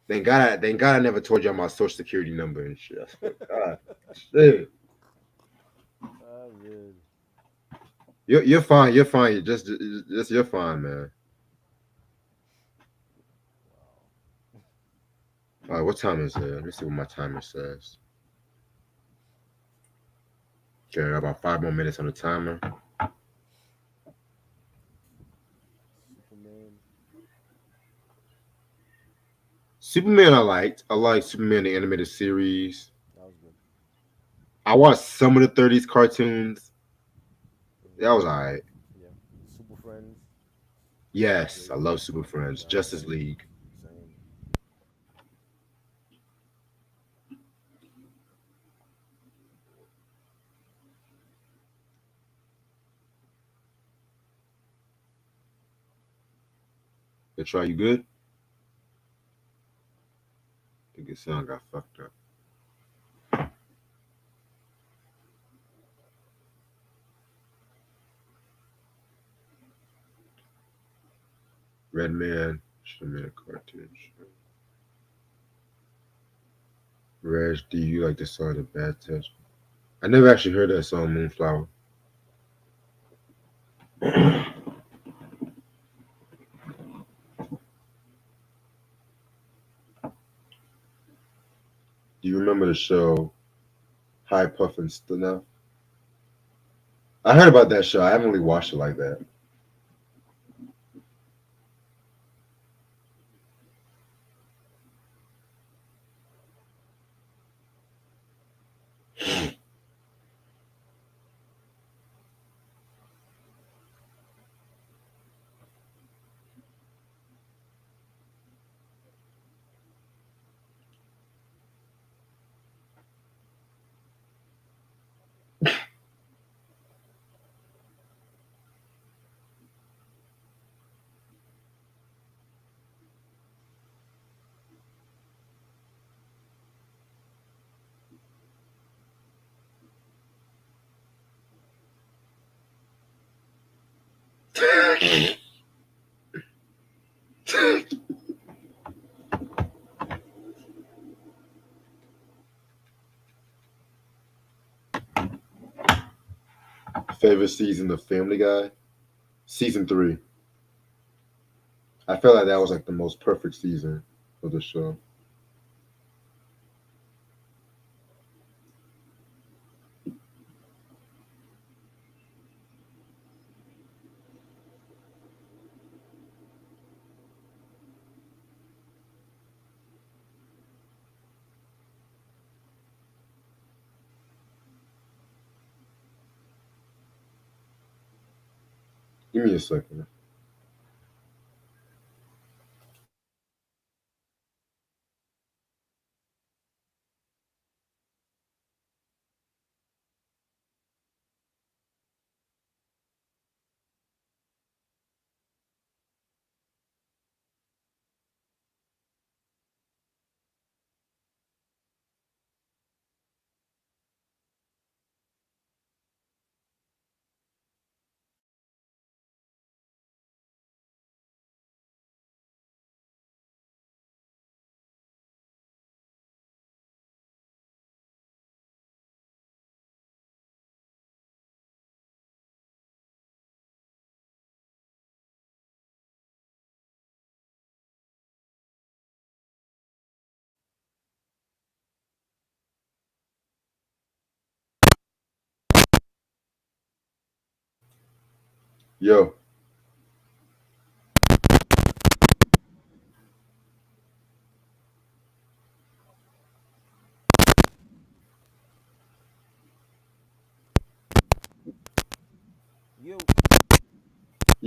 Thank God, I never told y'all my social security number and shit. I swear to God, shit. Oh man. You're fine. You're fine. Just you're fine, man. Wow. All right, what time is it? Let me see what my timer says. Okay, I got about 5 more minutes on the timer. Superman. Superman, I liked. I liked Superman the animated series. That was good. I watched some of the '30s cartoons. That was Hmm. alright. Yeah. Super Friends. That was Yes, great. I love Super Friends. Nah, Justice same. League. Same. They try you good. I think his sound got fucked up. Red Man. Superman cartoon. Reg, do you like the song "The Bad Touch"? I never actually heard that song, Moonflower. Do you remember the show High Puff and Stunner? I heard about that show. I haven't really watched it like that. Favorite season of Family Guy? Season 3. I felt like that was like the most perfect season of the show. Give me a second. Yo,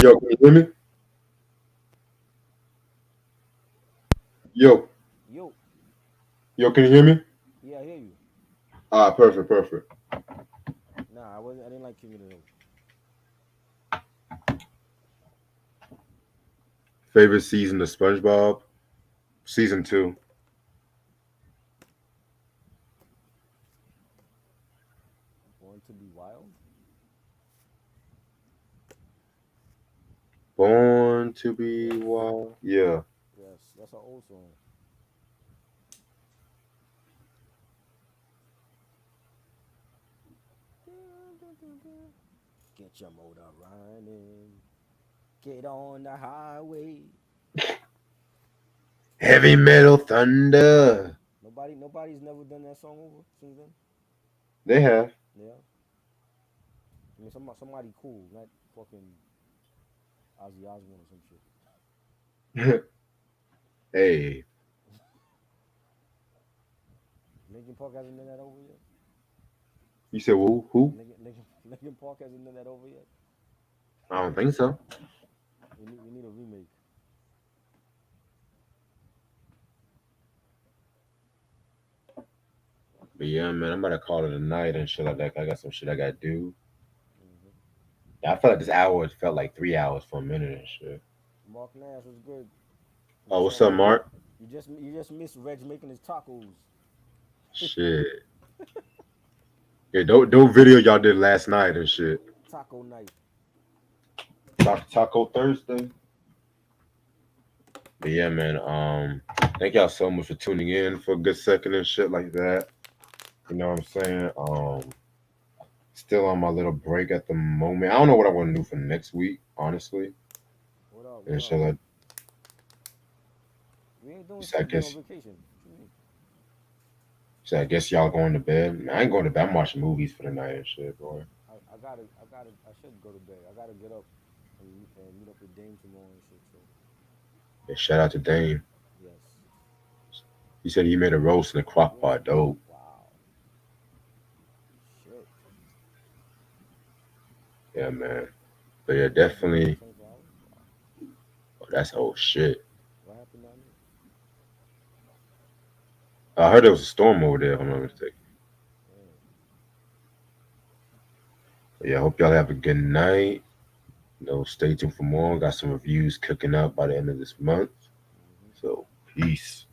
Yo, can you hear me? Yo, Yo, can you hear me? yeah, I hear you. Perfect, perfect. Nah, I wasn't. I didn't like King of the Hill. Favorite season of SpongeBob? Season 2. Born to be Wild. Born to be Yes, Wild. Yeah. yes, that's an old song. Get your motor running. Get on the highway. Heavy Metal Thunder. Nobody's never done that song over since then. They have. Yeah, I mean, somebody cool, not fucking Ozzy Osbourne or some shit. Hey, Linkin Park hasn't done that over yet. you said who? Who? Linkin Park hasn't done that over yet. I don't think so. We need a remake. But yeah, man, I'm about to call it a night and shit like that. I got some shit I gotta do. Hmm. Yeah, I felt like this hour felt like 3 hours for a minute and shit. Mark Nash was good. You Oh, saw what's up, him. Mark? You just missed Reg making his tacos. Shit. Yeah, don't video y'all did last night and shit. Taco night. Taco Thursday. But yeah, man. Thank y'all so much for tuning in for a good second and shit like that. You know what I'm saying? Still on my little break at the moment. I don't know what I want to do for next week, honestly. What up? What And up? shit like, We ain't doing so I shit. We on guess, vacation. What you mean? so I guess y'all going to bed. Man, I ain't going to bed. I'm watching movies for the night and shit, boy. I should go to bed. I gotta get up and meet up with Dame tomorrow and shit. So Yeah, shout out to Dane. yes. He said he made a roast in the crock pot. Dope. Wow. Shit. Yeah, man. But yeah, Crock pot been open definitely. 24 hours. Wow. Oh, that's old shit. What happened down there? I heard there was a storm over there. If I'm not mistaken. Damn. But yeah, I hope y'all have a good night. Stay tuned for more. Got some reviews cooking up by the end of this month. Hmm. So, peace.